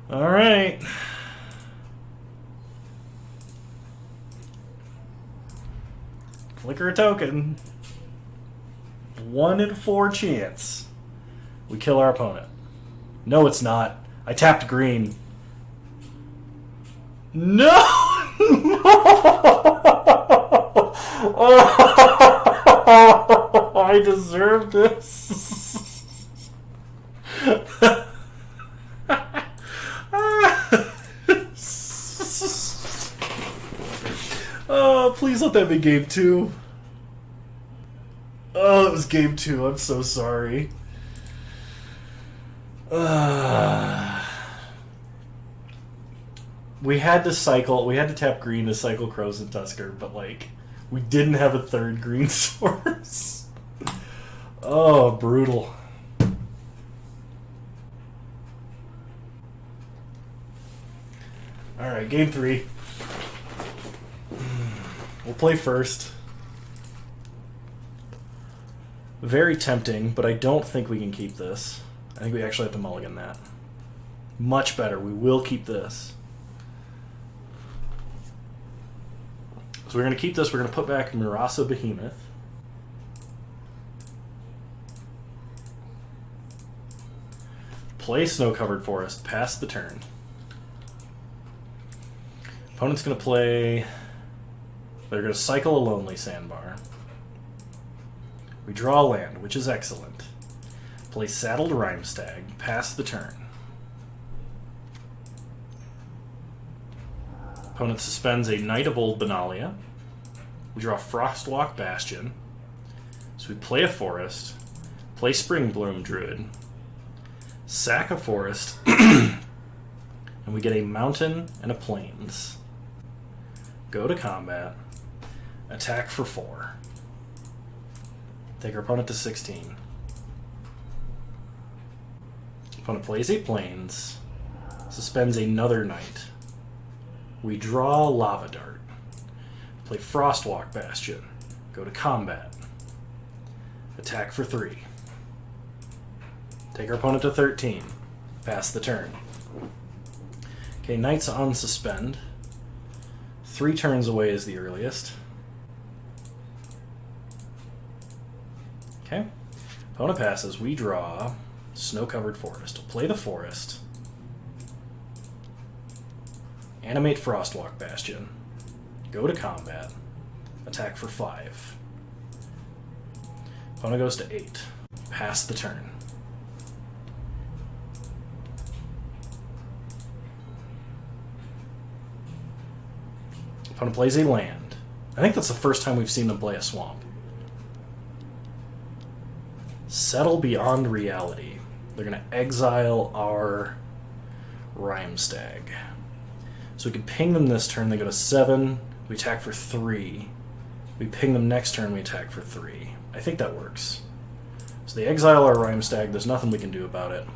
Alright. Flicker a token. 1 in 4 chance we kill our opponent. No, it's not. I tapped green. No! Oh, I deserve this. Oh, please let that be game 2. Oh, it was game 2. I'm so sorry. We had to cycle. We had to tap green to cycle Krosan Tusker, but like, we didn't have a 3rd green source. Oh, brutal. All right, game 3. We'll play first. Very tempting, but I don't think we can keep this. I think we actually have to mulligan that. Much better. We will keep this. So we're going to keep this. We're going to put back Murasa Behemoth. Play Snow-Covered Forest. Pass the turn. Opponent's going to play... They're going to cycle a Lonely Sandbar. We draw a land, which is excellent. Play Saddled Rhymestag. Pass the turn. Opponent suspends a Knight of Old Benalia. We draw Frostwalk Bastion. So we play a forest, play Springbloom Druid, sack a forest, and we get a mountain and a plains. Go to combat, attack for 4. Take our opponent to 16. Opponent plays a plains, suspends another knight. We draw Lava Dart. Play Frostwalk Bastion. Go to combat. Attack for 3. Take our opponent to 13. Pass the turn. Okay, Knights unsuspend. 3 turns away is the earliest. Okay. Opponent passes. We draw Snow-Covered Forest. Play the forest. Animate Frostwalk Bastion. Go to combat. Attack for 5. Opponent goes to 8. Pass the turn. Opponent plays a land. I think that's the first time we've seen them play a swamp. Settle Beyond Reality. They're going to exile our Rhymestag. So we can ping them this turn. They go to 7. We attack for 3. We ping them next turn. We attack for 3. I think that works. So they exile our Rhymestag. There's nothing we can do about it.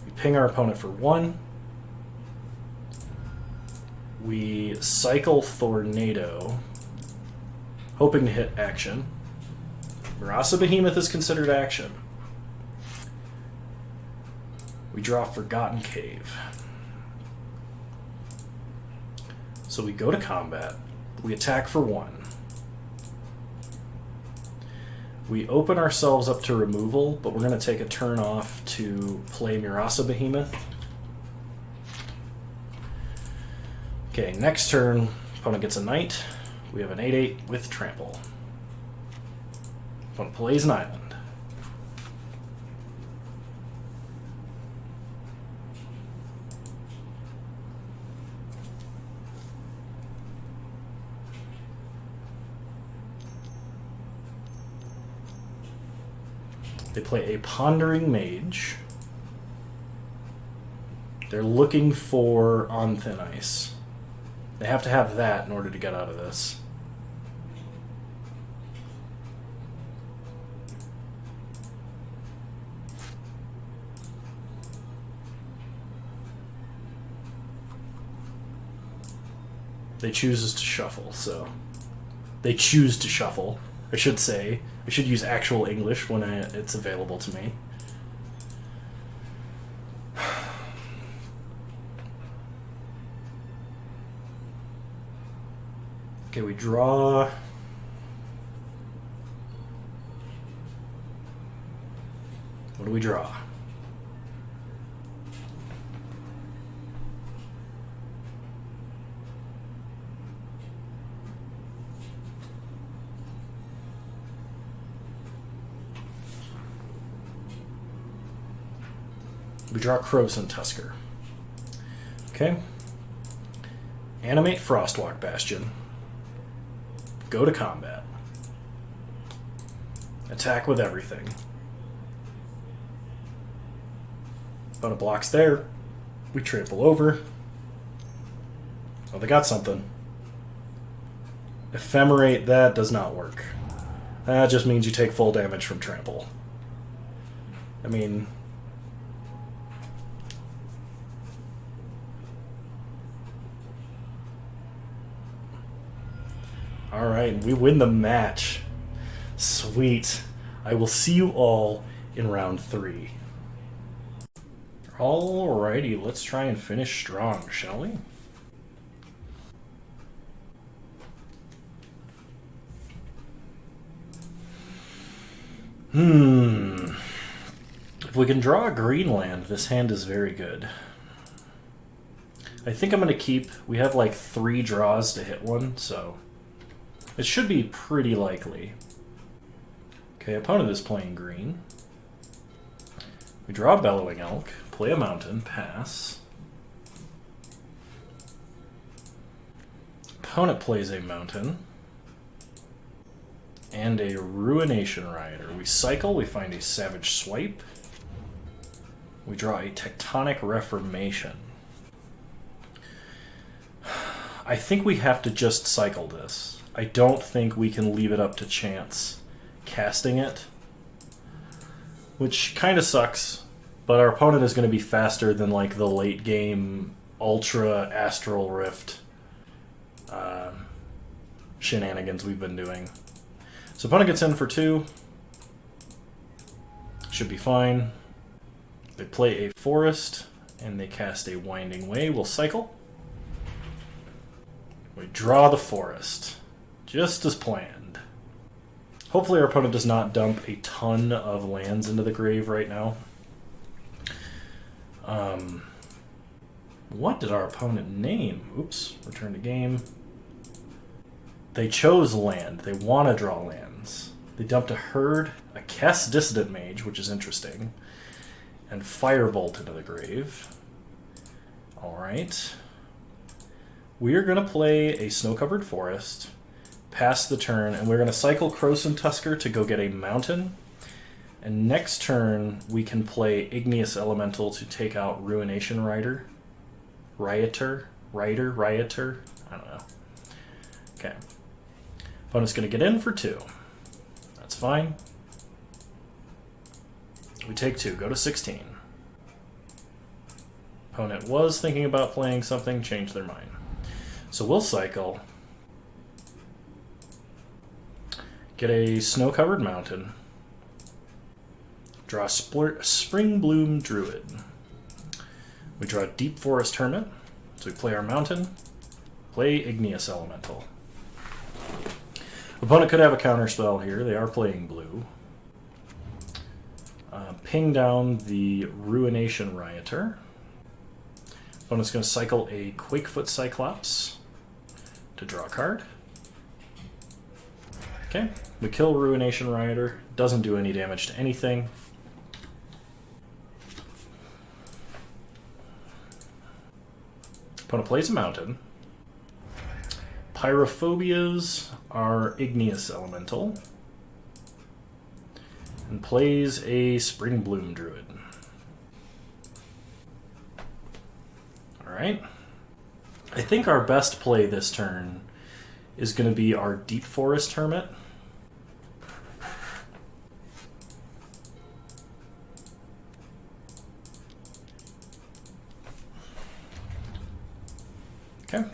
We ping our opponent for 1. We cycle Tornado, hoping to hit action. Murasa Behemoth is considered action. We draw Forgotten Cave. So we go to combat. We attack for 1. We open ourselves up to removal, but we're going to take a turn off to play Murasa Behemoth. Okay, next turn, opponent gets a knight. We have an 8/8 with trample. Opponent plays an island. They play a Pondering Mage. They're looking for On Thin Ice. They have to have that in order to get out of this. They chooses to shuffle, so... They choose to shuffle, I should say. I should use actual English when it's available to me. Okay, we draw. What do we draw? We draw Wrenn and Tusker. Okay. Animate Frostwalk Bastion. Go to combat. Attack with everything. Opponent blocks there. We trample over. Oh, they got something. Ephemerate, that does not work. That just means you take full damage from trample. I mean... Alright, we win the match. Sweet. I will see you all in round 3. Alrighty, let's try and finish strong, shall we? If we can draw a green land, this hand is very good. I think I'm going to keep... We have like 3 draws to hit one, so... It should be pretty likely. Okay, opponent is playing green. We draw a Bellowing Elk, play a mountain, pass. Opponent plays a mountain. And a Ruination Rider. We cycle, we find a Savage Swipe. We draw a Tectonic Reformation. I think we have to just cycle this. I don't think we can leave it up to chance casting it. Which kind of sucks, but our opponent is going to be faster than like the late game Ultra Astral Rift shenanigans we've been doing. So opponent gets in for 2. Should be fine. They play a forest, and they cast a Winding Way. We'll cycle. We draw the forest. Just as planned. Hopefully our opponent does not dump a ton of lands into the grave right now. What did our opponent name? Oops, return to game. They chose land. They want to draw lands. They dumped a Herd, a Kess Dissident Mage, which is interesting, and Firebolt into the grave. Alright. We are going to play a Snow-Covered Forest, pass the turn, and we're going to cycle Wrenn and Tusker to go get a mountain. And next turn, we can play Igneous Elemental to take out Ruination Rider. Rioter? I don't know. Okay. Opponent's going to get in for 2. That's fine. We take 2, go to 16. Opponent was thinking about playing something, changed their mind. So we'll cycle. Get a Snow-Covered Mountain. Draw Spring Bloom Druid. We draw Deep Forest Hermit. So we play our mountain. Play Igneous Elemental. Opponent could have a counterspell here. They are playing blue. ping down the Ruination Rioter. Opponent's going to cycle a Quakefoot Cyclops to draw a card. Okay, we kill Ruination Rioter. Doesn't do any damage to anything. Opponent plays a mountain. Pyrophobias are Igneous Elemental. And plays a Spring Bloom Druid. Alright. I think our best play this turn is going to be our Deep Forest Hermit. Okay.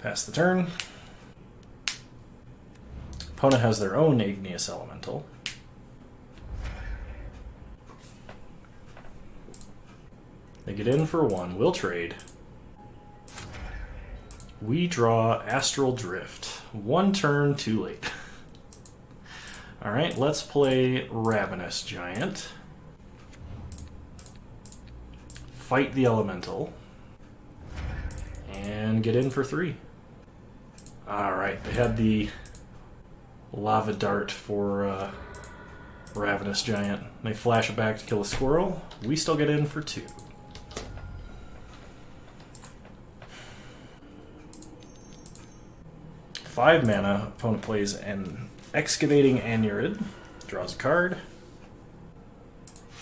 Pass the turn. Opponent has their own Igneous Elemental. They get in for one. We'll trade. We draw Astral Drift. One turn too late. Alright, let's play Ravenous Giant. Fight the Elemental. And get in for 3. Alright, they had the Lava Dart for Ravenous Giant. They flash it back to kill a squirrel. We still get in for 2. Five mana, opponent plays an Excavating Anurid, draws a card.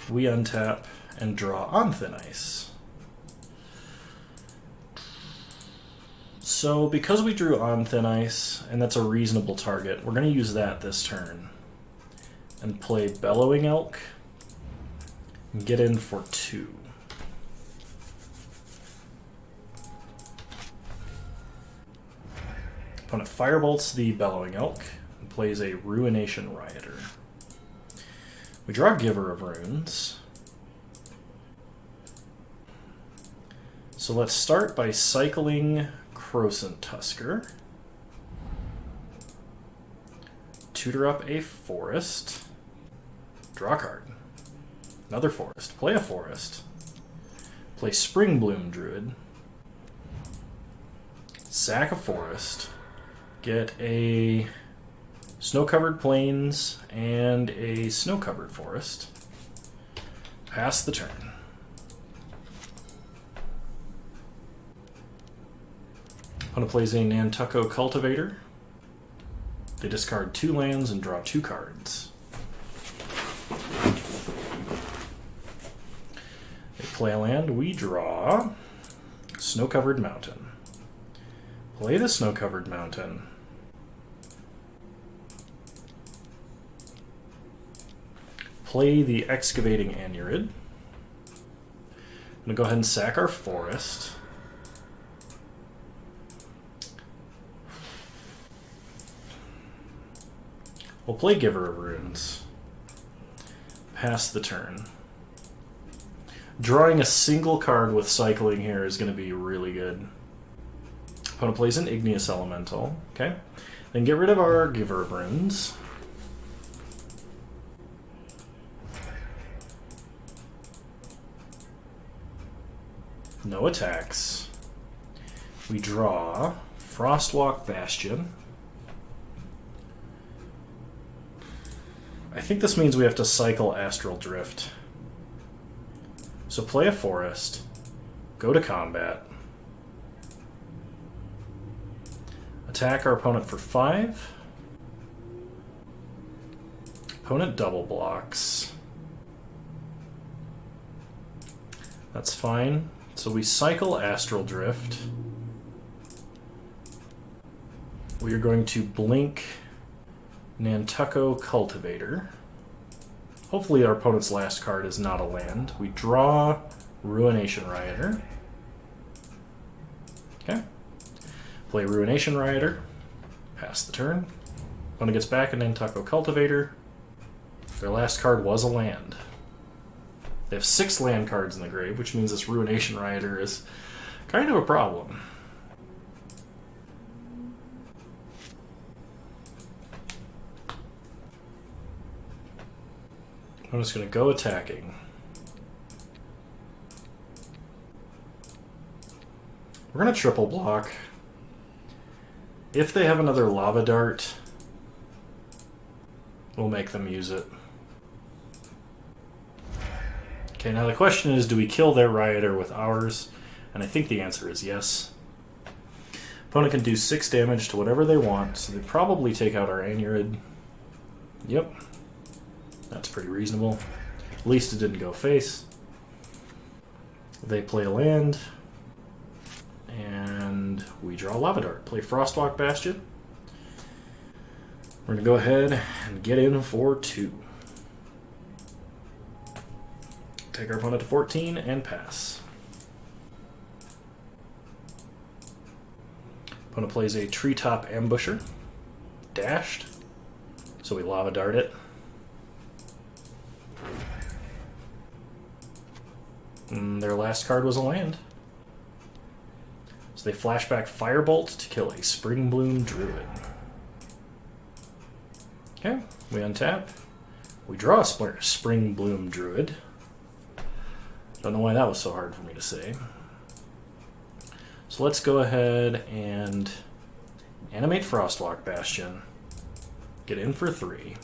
We untap and draw On Thin Ice. So because we drew On Thin Ice, and that's a reasonable target, we're going to use that this turn. And play Bellowing Elk, and get in for 2. Opponent firebolts the Bellowing Elk and plays a Ruination Rioter. We draw Giver of Runes. So let's start by cycling Crocent Tusker. Tutor up a forest. Draw a card. Another forest. Play a forest. Play Spring Bloom Druid. Sack a forest. Get a Snow-Covered Plains and a Snow-Covered Forest. Pass the turn. Opponent plays a Nantucko Cultivator. They discard 2 lands and draw 2 cards. They play a land. We draw Snow-Covered Mountain. Play the Snow-Covered Mountain. Play the Excavating Anurid. I'm going to go ahead and sack our forest. We'll play Giver of Runes. Pass the turn. Drawing a single card with cycling here is going to be really good. Opponent plays an Igneous Elemental. Okay. Then get rid of our Giver of Runes. No attacks. We draw Frostwalk Bastion. I think this means we have to cycle Astral Drift. So play a forest, go to combat, attack our opponent for 5. Opponent double blocks. That's fine. So we cycle Astral Drift. We are going to blink Nantucko Cultivator. Hopefully our opponent's last card is not a land. We draw Ruination Rioter. Okay. Play Ruination Rioter. Pass the turn. Opponent gets back a Nantucko Cultivator. Their last card was a land. They have 6 land cards in the grave, which means this Ruination Rioter is kind of a problem. I'm just going to go attacking. We're going to triple block. If they have another lava dart, we'll make them use it. Okay, now the question is, do we kill their Rioter with ours? And I think the answer is yes. Opponent can do 6 damage to whatever they want, so they probably take out our Anurid. Yep. That's pretty reasonable. At least it didn't go face. They play a land. And we draw Lava Dart. Play Frostwalk Bastion. We're going to go ahead and get in for 2. Take our opponent to 14 and pass. Opponent plays a Treetop Ambusher. Dashed. So we Lava Dart it. And their last card was a land. So they flashback Firebolt to kill a Spring Bloom Druid. Okay, we untap. We draw a Spring Bloom Druid. Don't know why that was so hard for me to say. So let's go ahead and animate Frostwalk Bastion. Get in for 3.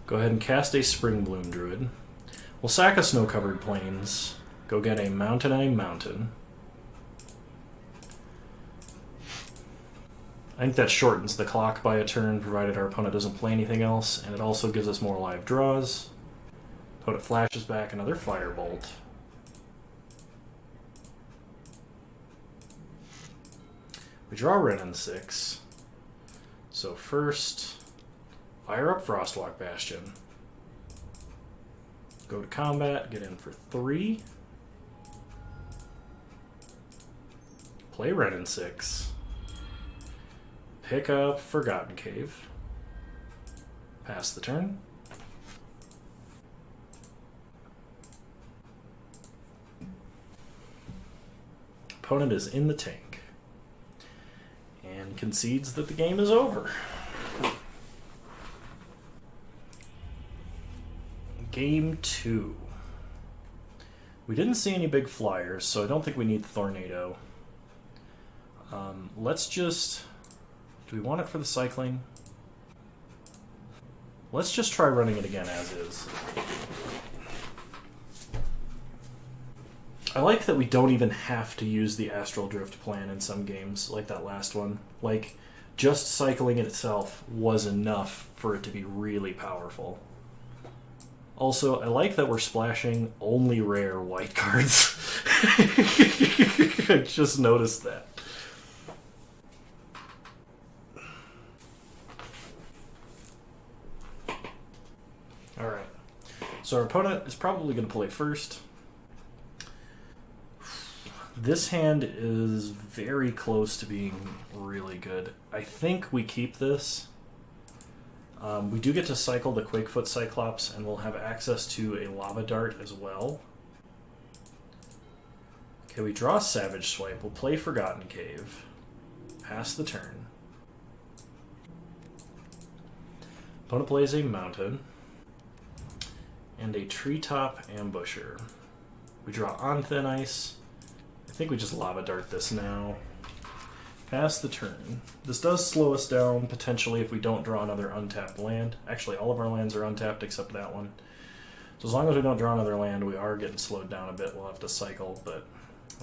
Go ahead and cast a Spring Bloom Druid. We'll sack a Snow-Covered Plains. Go get a Mountain and a Mountain. I think that shortens the clock by a turn, provided our opponent doesn't play anything else, and it also gives us more live draws. Opponent flashes back another Firebolt. We draw Wrenn and Six. So first, fire up Frostwalk Bastion. Go to combat, get in for 3. Play Wrenn and Six. Pick up Forgotten Cave. Pass the turn. Opponent is in the tank and concedes that the game is over. Game 2. We didn't see any big flyers, so I don't think we need the Tornado. Let's just... Do we want it for the cycling? Let's just try running it again as is. I like that we don't even have to use the Astral Drift plan in some games, like that last one. Like, just cycling it itself was enough for it to be really powerful. Also, I like that we're splashing only rare white cards. I just noticed that. Alright. So our opponent is probably going to play first. This hand is very close to being really good. I think we keep this. We do get to cycle the Quakefoot Cyclops, and we'll have access to a Lava Dart as well. Okay, we draw a Savage Swipe. We'll play Forgotten Cave. Pass the turn. Opponent plays a Mountain and a Treetop Ambusher. We draw on Thin Ice. I think we just Lava Dart this now. Pass the turn. This does slow us down, potentially, if we don't draw another untapped land. Actually, all of our lands are untapped except that one. So as long as we don't draw another land, we are getting slowed down a bit. We'll have to cycle, but...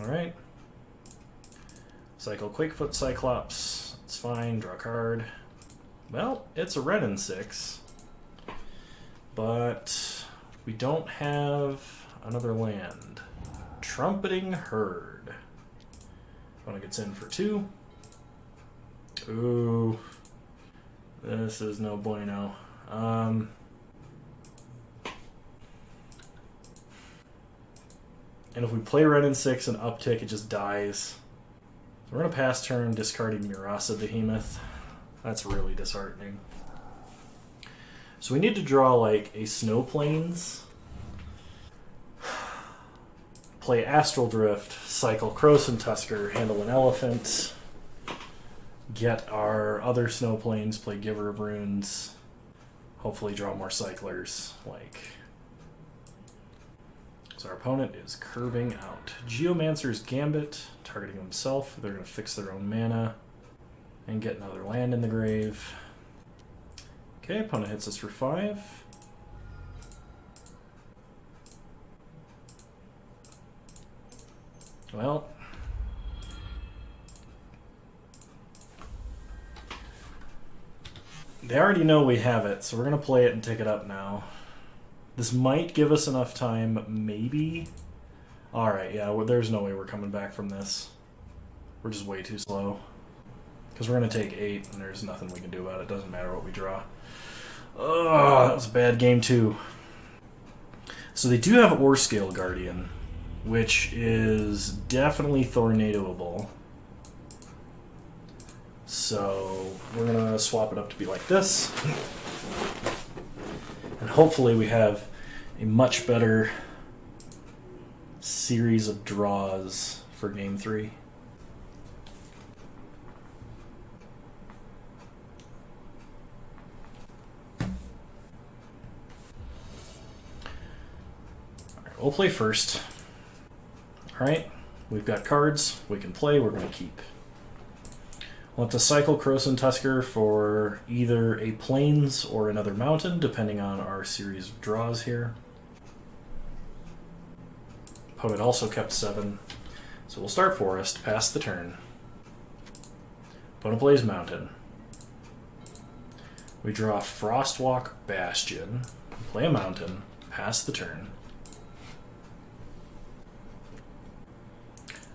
Alright. Cycle Quakefoot Cyclops. It's fine. Draw a card. Well, it's a Wrenn and Six. But we don't have another land. Trumpeting Herd. Opponent gets in for 2. Ooh. This is no bueno. And if we play Wrenn and Six and uptick, it just dies. So we're going to pass turn, discarding Murasa Behemoth. That's really disheartening. So we need to draw like a Snow Plains. Play Astral Drift, cycle Krosan Tusker, handle an Elephant. get our other snow planes, play Giver of Runes, hopefully draw more cyclers. So our opponent is curving out. Geomancer's Gambit, targeting himself. They're going to fix their own mana and get another land in the grave. Okay, opponent hits us for 5. Well, they already know we have it, so we're going to play it and take it up now. This might give us enough time, maybe. Alright, yeah, well, there's no way we're coming back from this. We're just way too slow. Because we're going to take 8, and there's nothing we can do about it. Doesn't matter what we draw. Oh, that was a bad game, too. So they do have Orescale Guardian, which is definitely Tornadoable. So we're going to swap it up to be like this. And hopefully we have a much better series of draws for Game 3. Alright, we'll play first. Alright, we've got cards we can play, we're going to keep. We'll have to cycle Krosan Tusker for either a plains or another mountain, depending on our series of draws here. Opponent also kept 7, so we'll start Forest, pass the turn. Opponent plays Mountain. We draw Frostwalk Bastion, play a Mountain, pass the turn.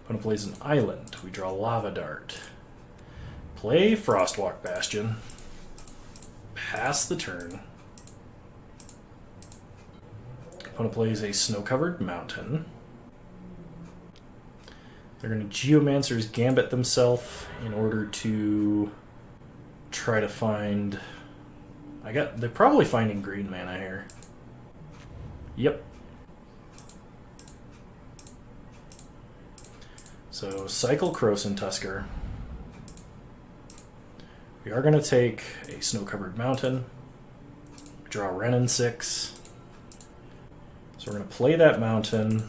Opponent plays an Island. We draw Lava Dart. Play Frostwalk Bastion. Pass the turn. Opponent plays a Snow-Covered Mountain. They're going to Geomancer's Gambit themselves in order to try to find... They're probably finding green mana here. Yep. So, cycle Krosan Tusker. We are going to take a Snow-Covered Mountain, draw Wrenn and Six. So we're going to play that mountain,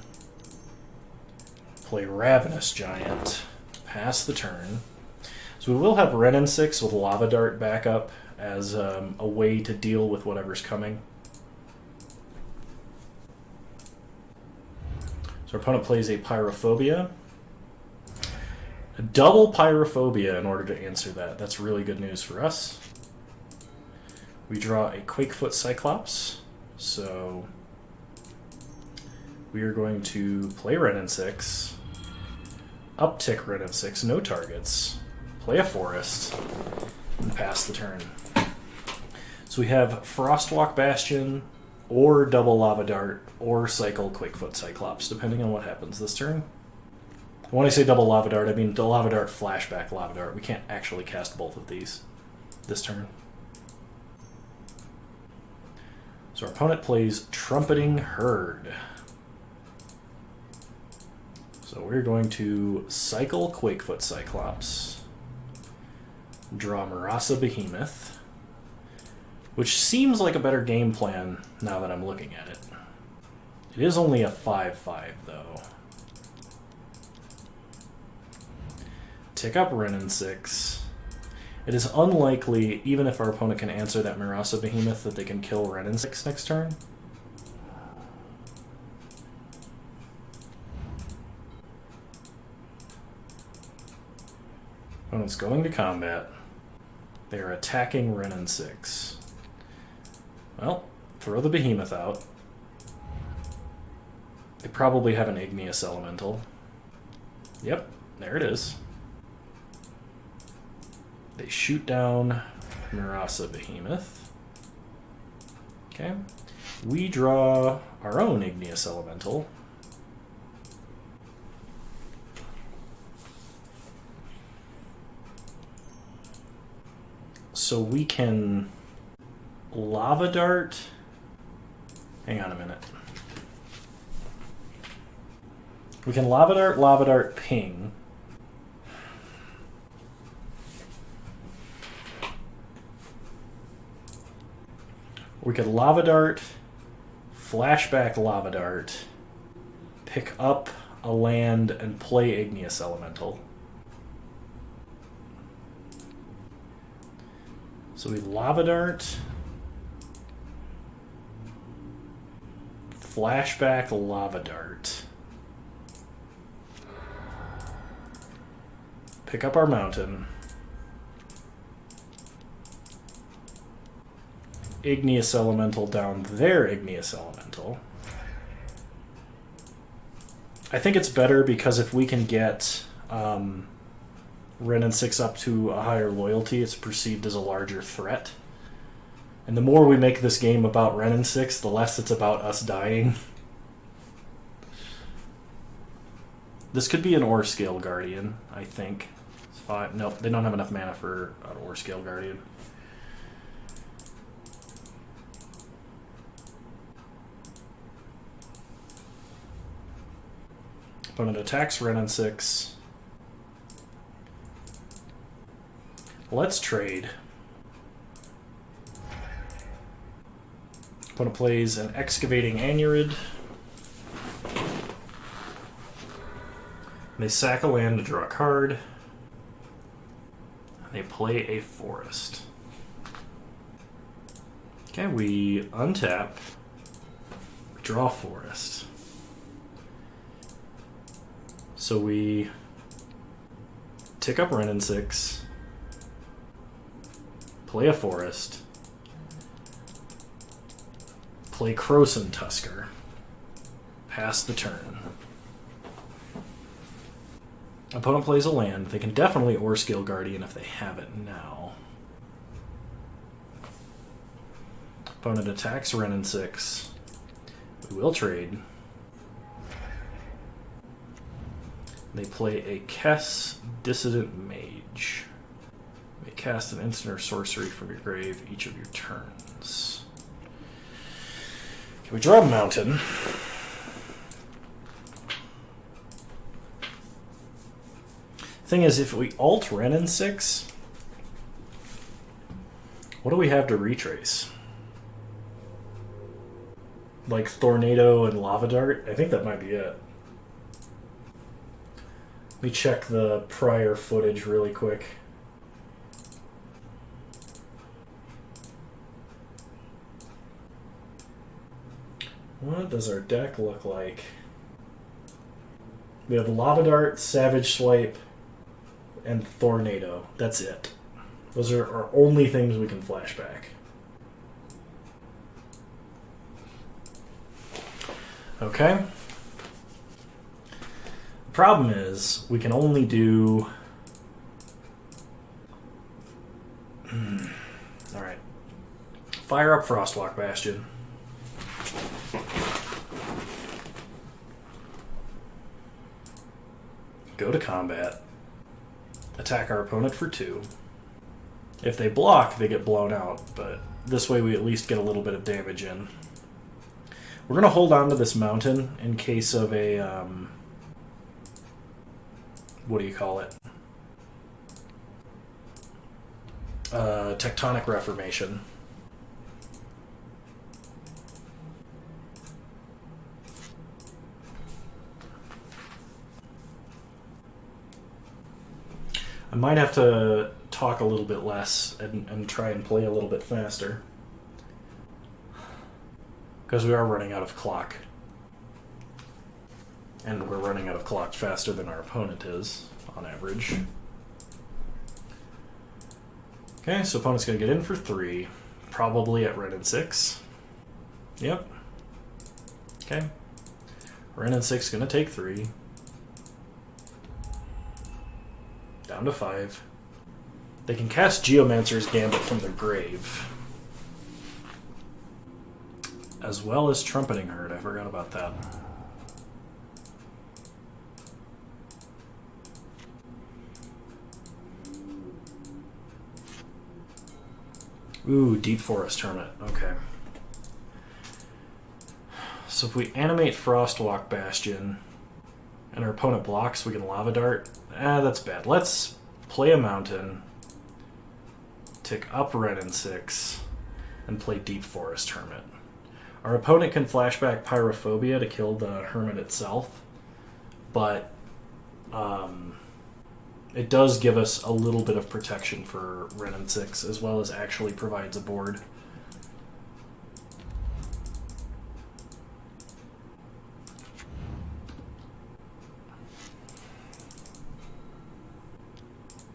play Ravenous Giant, pass the turn. So we will have Wrenn and Six with Lava Dart back up as a way to deal with whatever's coming. So our opponent plays a Pyrophobia. A double Pyrophobia in order to answer that. That's really good news for us. We draw a Quakefoot Cyclops. So we are going to play Wrenn and Six, uptick Wrenn and Six, no targets, play a Forest, and pass the turn. So we have Frostwalk Bastion, or double Lava Dart, or cycle Quakefoot Cyclops, depending on what happens this turn. When I say double Lava Dart, I mean the Lava Dart flashback Lava Dart. We can't actually cast both of these this turn. So our opponent plays Trumpeting Herd. So we're going to cycle Quakefoot Cyclops, draw Murasa Behemoth, which seems like a better game plan now that I'm looking at it. It is only a 5/5 though. Tick up Wrenn and Six. It is unlikely, even if our opponent can answer that Murasa Behemoth, that they can kill Wrenn and Six next turn. Opponent's going to combat. They are attacking Wrenn and Six. Well, throw the Behemoth out. They probably have an Igneous Elemental. Yep, there it is. They shoot down Murasa Behemoth. Okay. We draw our own Igneous Elemental. So we can Lava Dart. Hang on a minute. We can Lava Dart, Ping. We could Lava Dart, flashback Lava Dart, pick up a land, and play Igneous Elemental. So we Lava Dart, flashback Lava Dart, pick up our mountain, Igneous Elemental down their Igneous Elemental. I think it's better because if we can get Wrenn and Six up to a higher loyalty, it's perceived as a larger threat. And the more we make this game about Wrenn and Six, the less it's about us dying. This could be an Ore Scale Guardian, I think. It's 5. Nope, they don't have enough mana for an Ore Scale Guardian. Opponent attacks Wrenn and Six. Let's trade. Opponent plays an Excavating Anurid. They sack a land to draw a card. They play a forest. Okay, we untap. We draw a forest. So we tick up Wrenn and Six, play a forest, play Krosan Tusker, pass the turn. Opponent plays a land. They can definitely Ore Scale Guardian if they have it now. Opponent attacks Wrenn and Six. We will trade. They play a Kess Dissident Mage. You may cast an instant or sorcery from your grave each of your turns. Can we draw a mountain? Thing is, if we alt Wrenn and Six, what do we have to retrace? Like Tornado and Lava Dart? I think that might be it. Let me check the prior footage really quick. What does our deck look like? We have Lava Dart, Savage Swipe, and Tornado. That's it. Those are our only things we can flashback. Okay. The problem is we can only do... Alright. Fire up Frostwalk Bastion. Go to combat. Attack our opponent for 2. If they block, they get blown out, but this way we at least get a little bit of damage in. We're going to hold on to this mountain in case of a... what do you call it? Tectonic Reformation. I might have to talk a little bit less and try and play a little bit faster. Because we are running out of clock. And we're running out of clock faster than our opponent is, on average. Okay, so opponent's going to get in for 3. Probably at Wrenn and Six. Yep. Okay. Wrenn and Six going to take 3. Down to 5. They can cast Geomancer's Gambit from their grave. As well as Trumpeting Herd. I forgot about that. Ooh, Deep Forest Hermit. Okay. So if we animate Frostwalk Bastion and our opponent blocks, we can Lava Dart. That's bad. Let's play a mountain, tick up Wrenn and Six, and play Deep Forest Hermit. Our opponent can flashback Pyrophobia to kill the Hermit itself, but it does give us a little bit of protection for Wrenn and Six, as well as actually provides a board.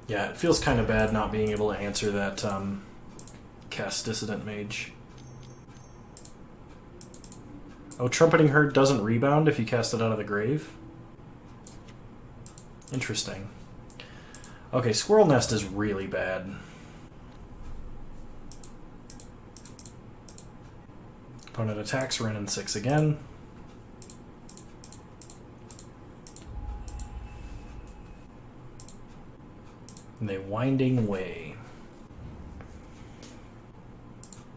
Yeah, it feels kind of bad not being able to answer that cast Dissident Mage. Oh, Trumpeting Herd doesn't rebound if you cast it out of the grave? Interesting. Okay, Squirrel Nest is really bad. Opponent attacks Wrenn and Six again. And they Winding Way.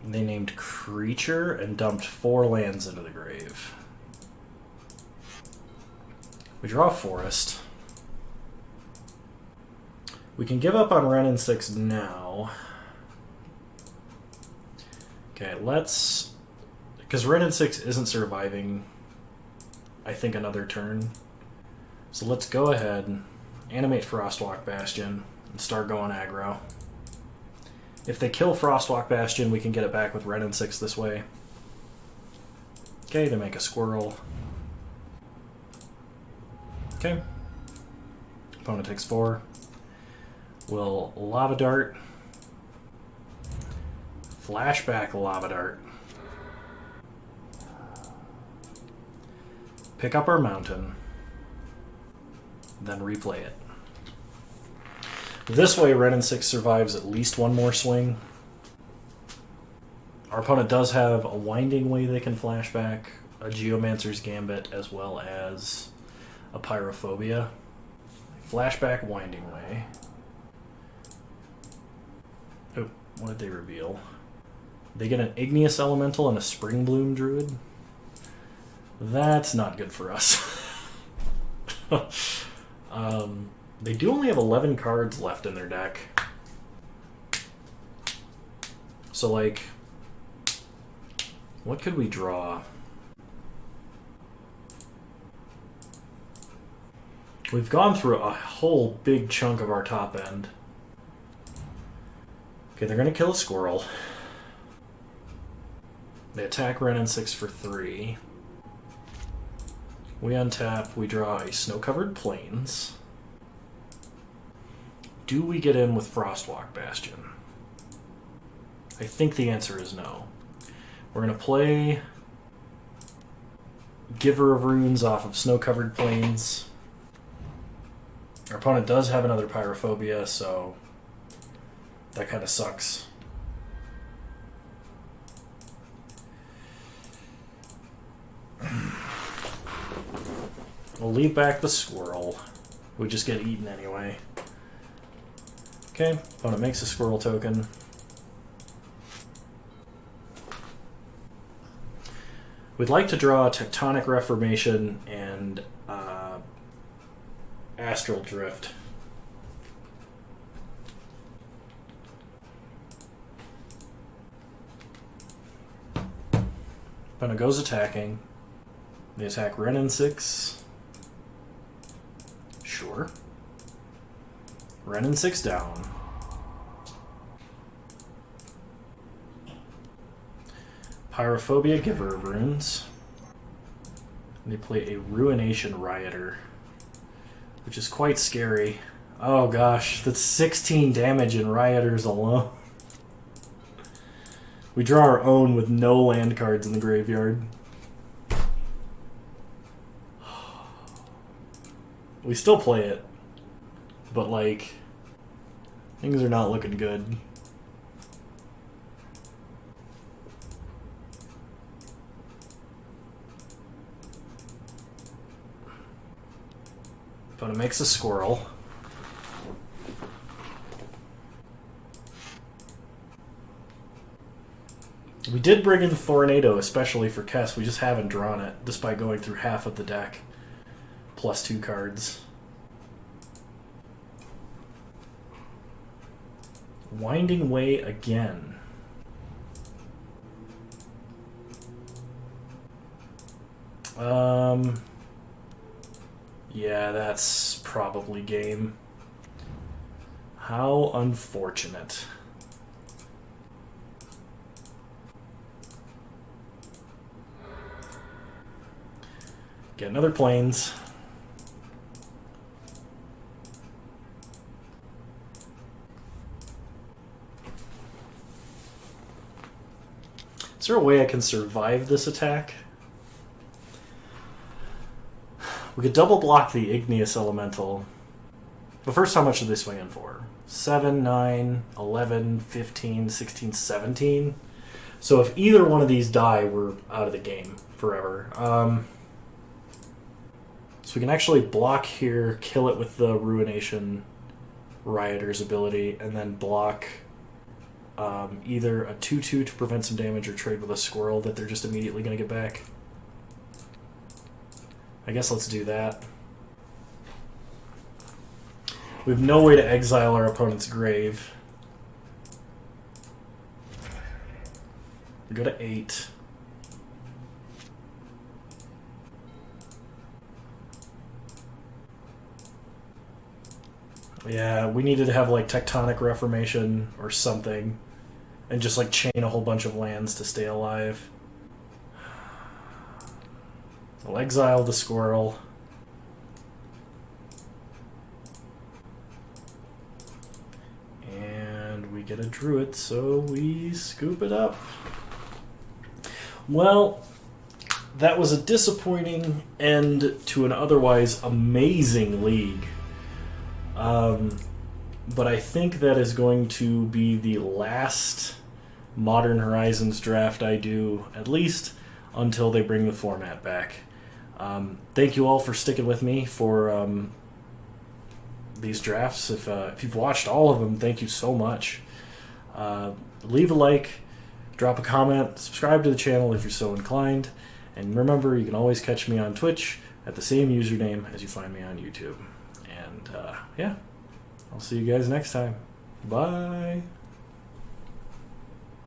And they named Creature and dumped 4 lands into the grave. We draw a Forest. We can give up on Wrenn and Six now. Okay, let's... Because Wrenn and Six isn't surviving, I think, another turn. So let's go ahead, animate Frostwalk Bastion, and start going aggro. If they kill Frostwalk Bastion, we can get it back with Wrenn and Six this way. Okay, they make a squirrel. Okay. Opponent takes 4. We'll Lava Dart. Flashback Lava Dart. Pick up our mountain. Then replay it. This way, Wrenn and Six survives at least one more swing. Our opponent does have a Winding Way they can flashback, a Geomancer's Gambit, as well as a Pyrophobia. Flashback Winding Way. Oh, what did they reveal? They get an Igneous Elemental and a Spring Bloom Druid. That's not good for us. They do only have 11 cards left in their deck. So, like, what could we draw? We've gone through a whole big chunk of our top end. Okay, they're going to kill a squirrel. They attack Wrenn and Six for 3. We untap, we draw a Snow-Covered Plains. Do we get in with Frostwalk Bastion? I think the answer is no. We're going to play Giver of Runes off of Snow-Covered Plains. Our opponent does have another Pyrophobia, so that kind of sucks. We'll leave back the squirrel. We just get eaten anyway. Okay, opponent makes a squirrel token. We'd like to draw a Tectonic Reformation and Astral Drift. Opponent goes attacking. They attack Wrenn and Six. Sure. Wrenn and Six down. Pyrophobia, Giver of Runes. And they play a Ruination Rioter, which is quite scary. Oh gosh, that's 16 damage in Rioters alone. We draw our own with no land cards in the graveyard. We still play it, but like, things are not looking good. Opponent makes a squirrel. We did bring in Thornado, especially for Kess. We just haven't drawn it, despite going through half of the deck. Plus 2 cards. Winding Way again. Yeah, that's probably game. How unfortunate. Get another planes. Is there a way I can survive this attack? We could double block the Igneous Elemental. But first, how much are they swinging for? 7, 9, 11, 15, 16, 17. So if either one of these die, we're out of the game forever. So we can actually block here, kill it with the Ruination Rioter's ability, and then block either a 2/2 to prevent some damage or trade with a squirrel that they're just immediately going to get back. I guess let's do that. We have no way to exile our opponent's grave. We go to 8. Yeah, we needed to have like Tectonic Reformation or something and just like chain a whole bunch of lands to stay alive. We'll exile the squirrel. And we get a druid, so we scoop it up. Well, that was a disappointing end to an otherwise amazing league. But I think that is going to be the last Modern Horizons draft I do, at least until they bring the format back. Thank you all for sticking with me for these drafts. If you've watched all of them, thank you so much. Leave a like, drop a comment, subscribe to the channel if you're so inclined, and remember, you can always catch me on Twitch at the same username as you find me on YouTube. And yeah, I'll see you guys next time. Bye.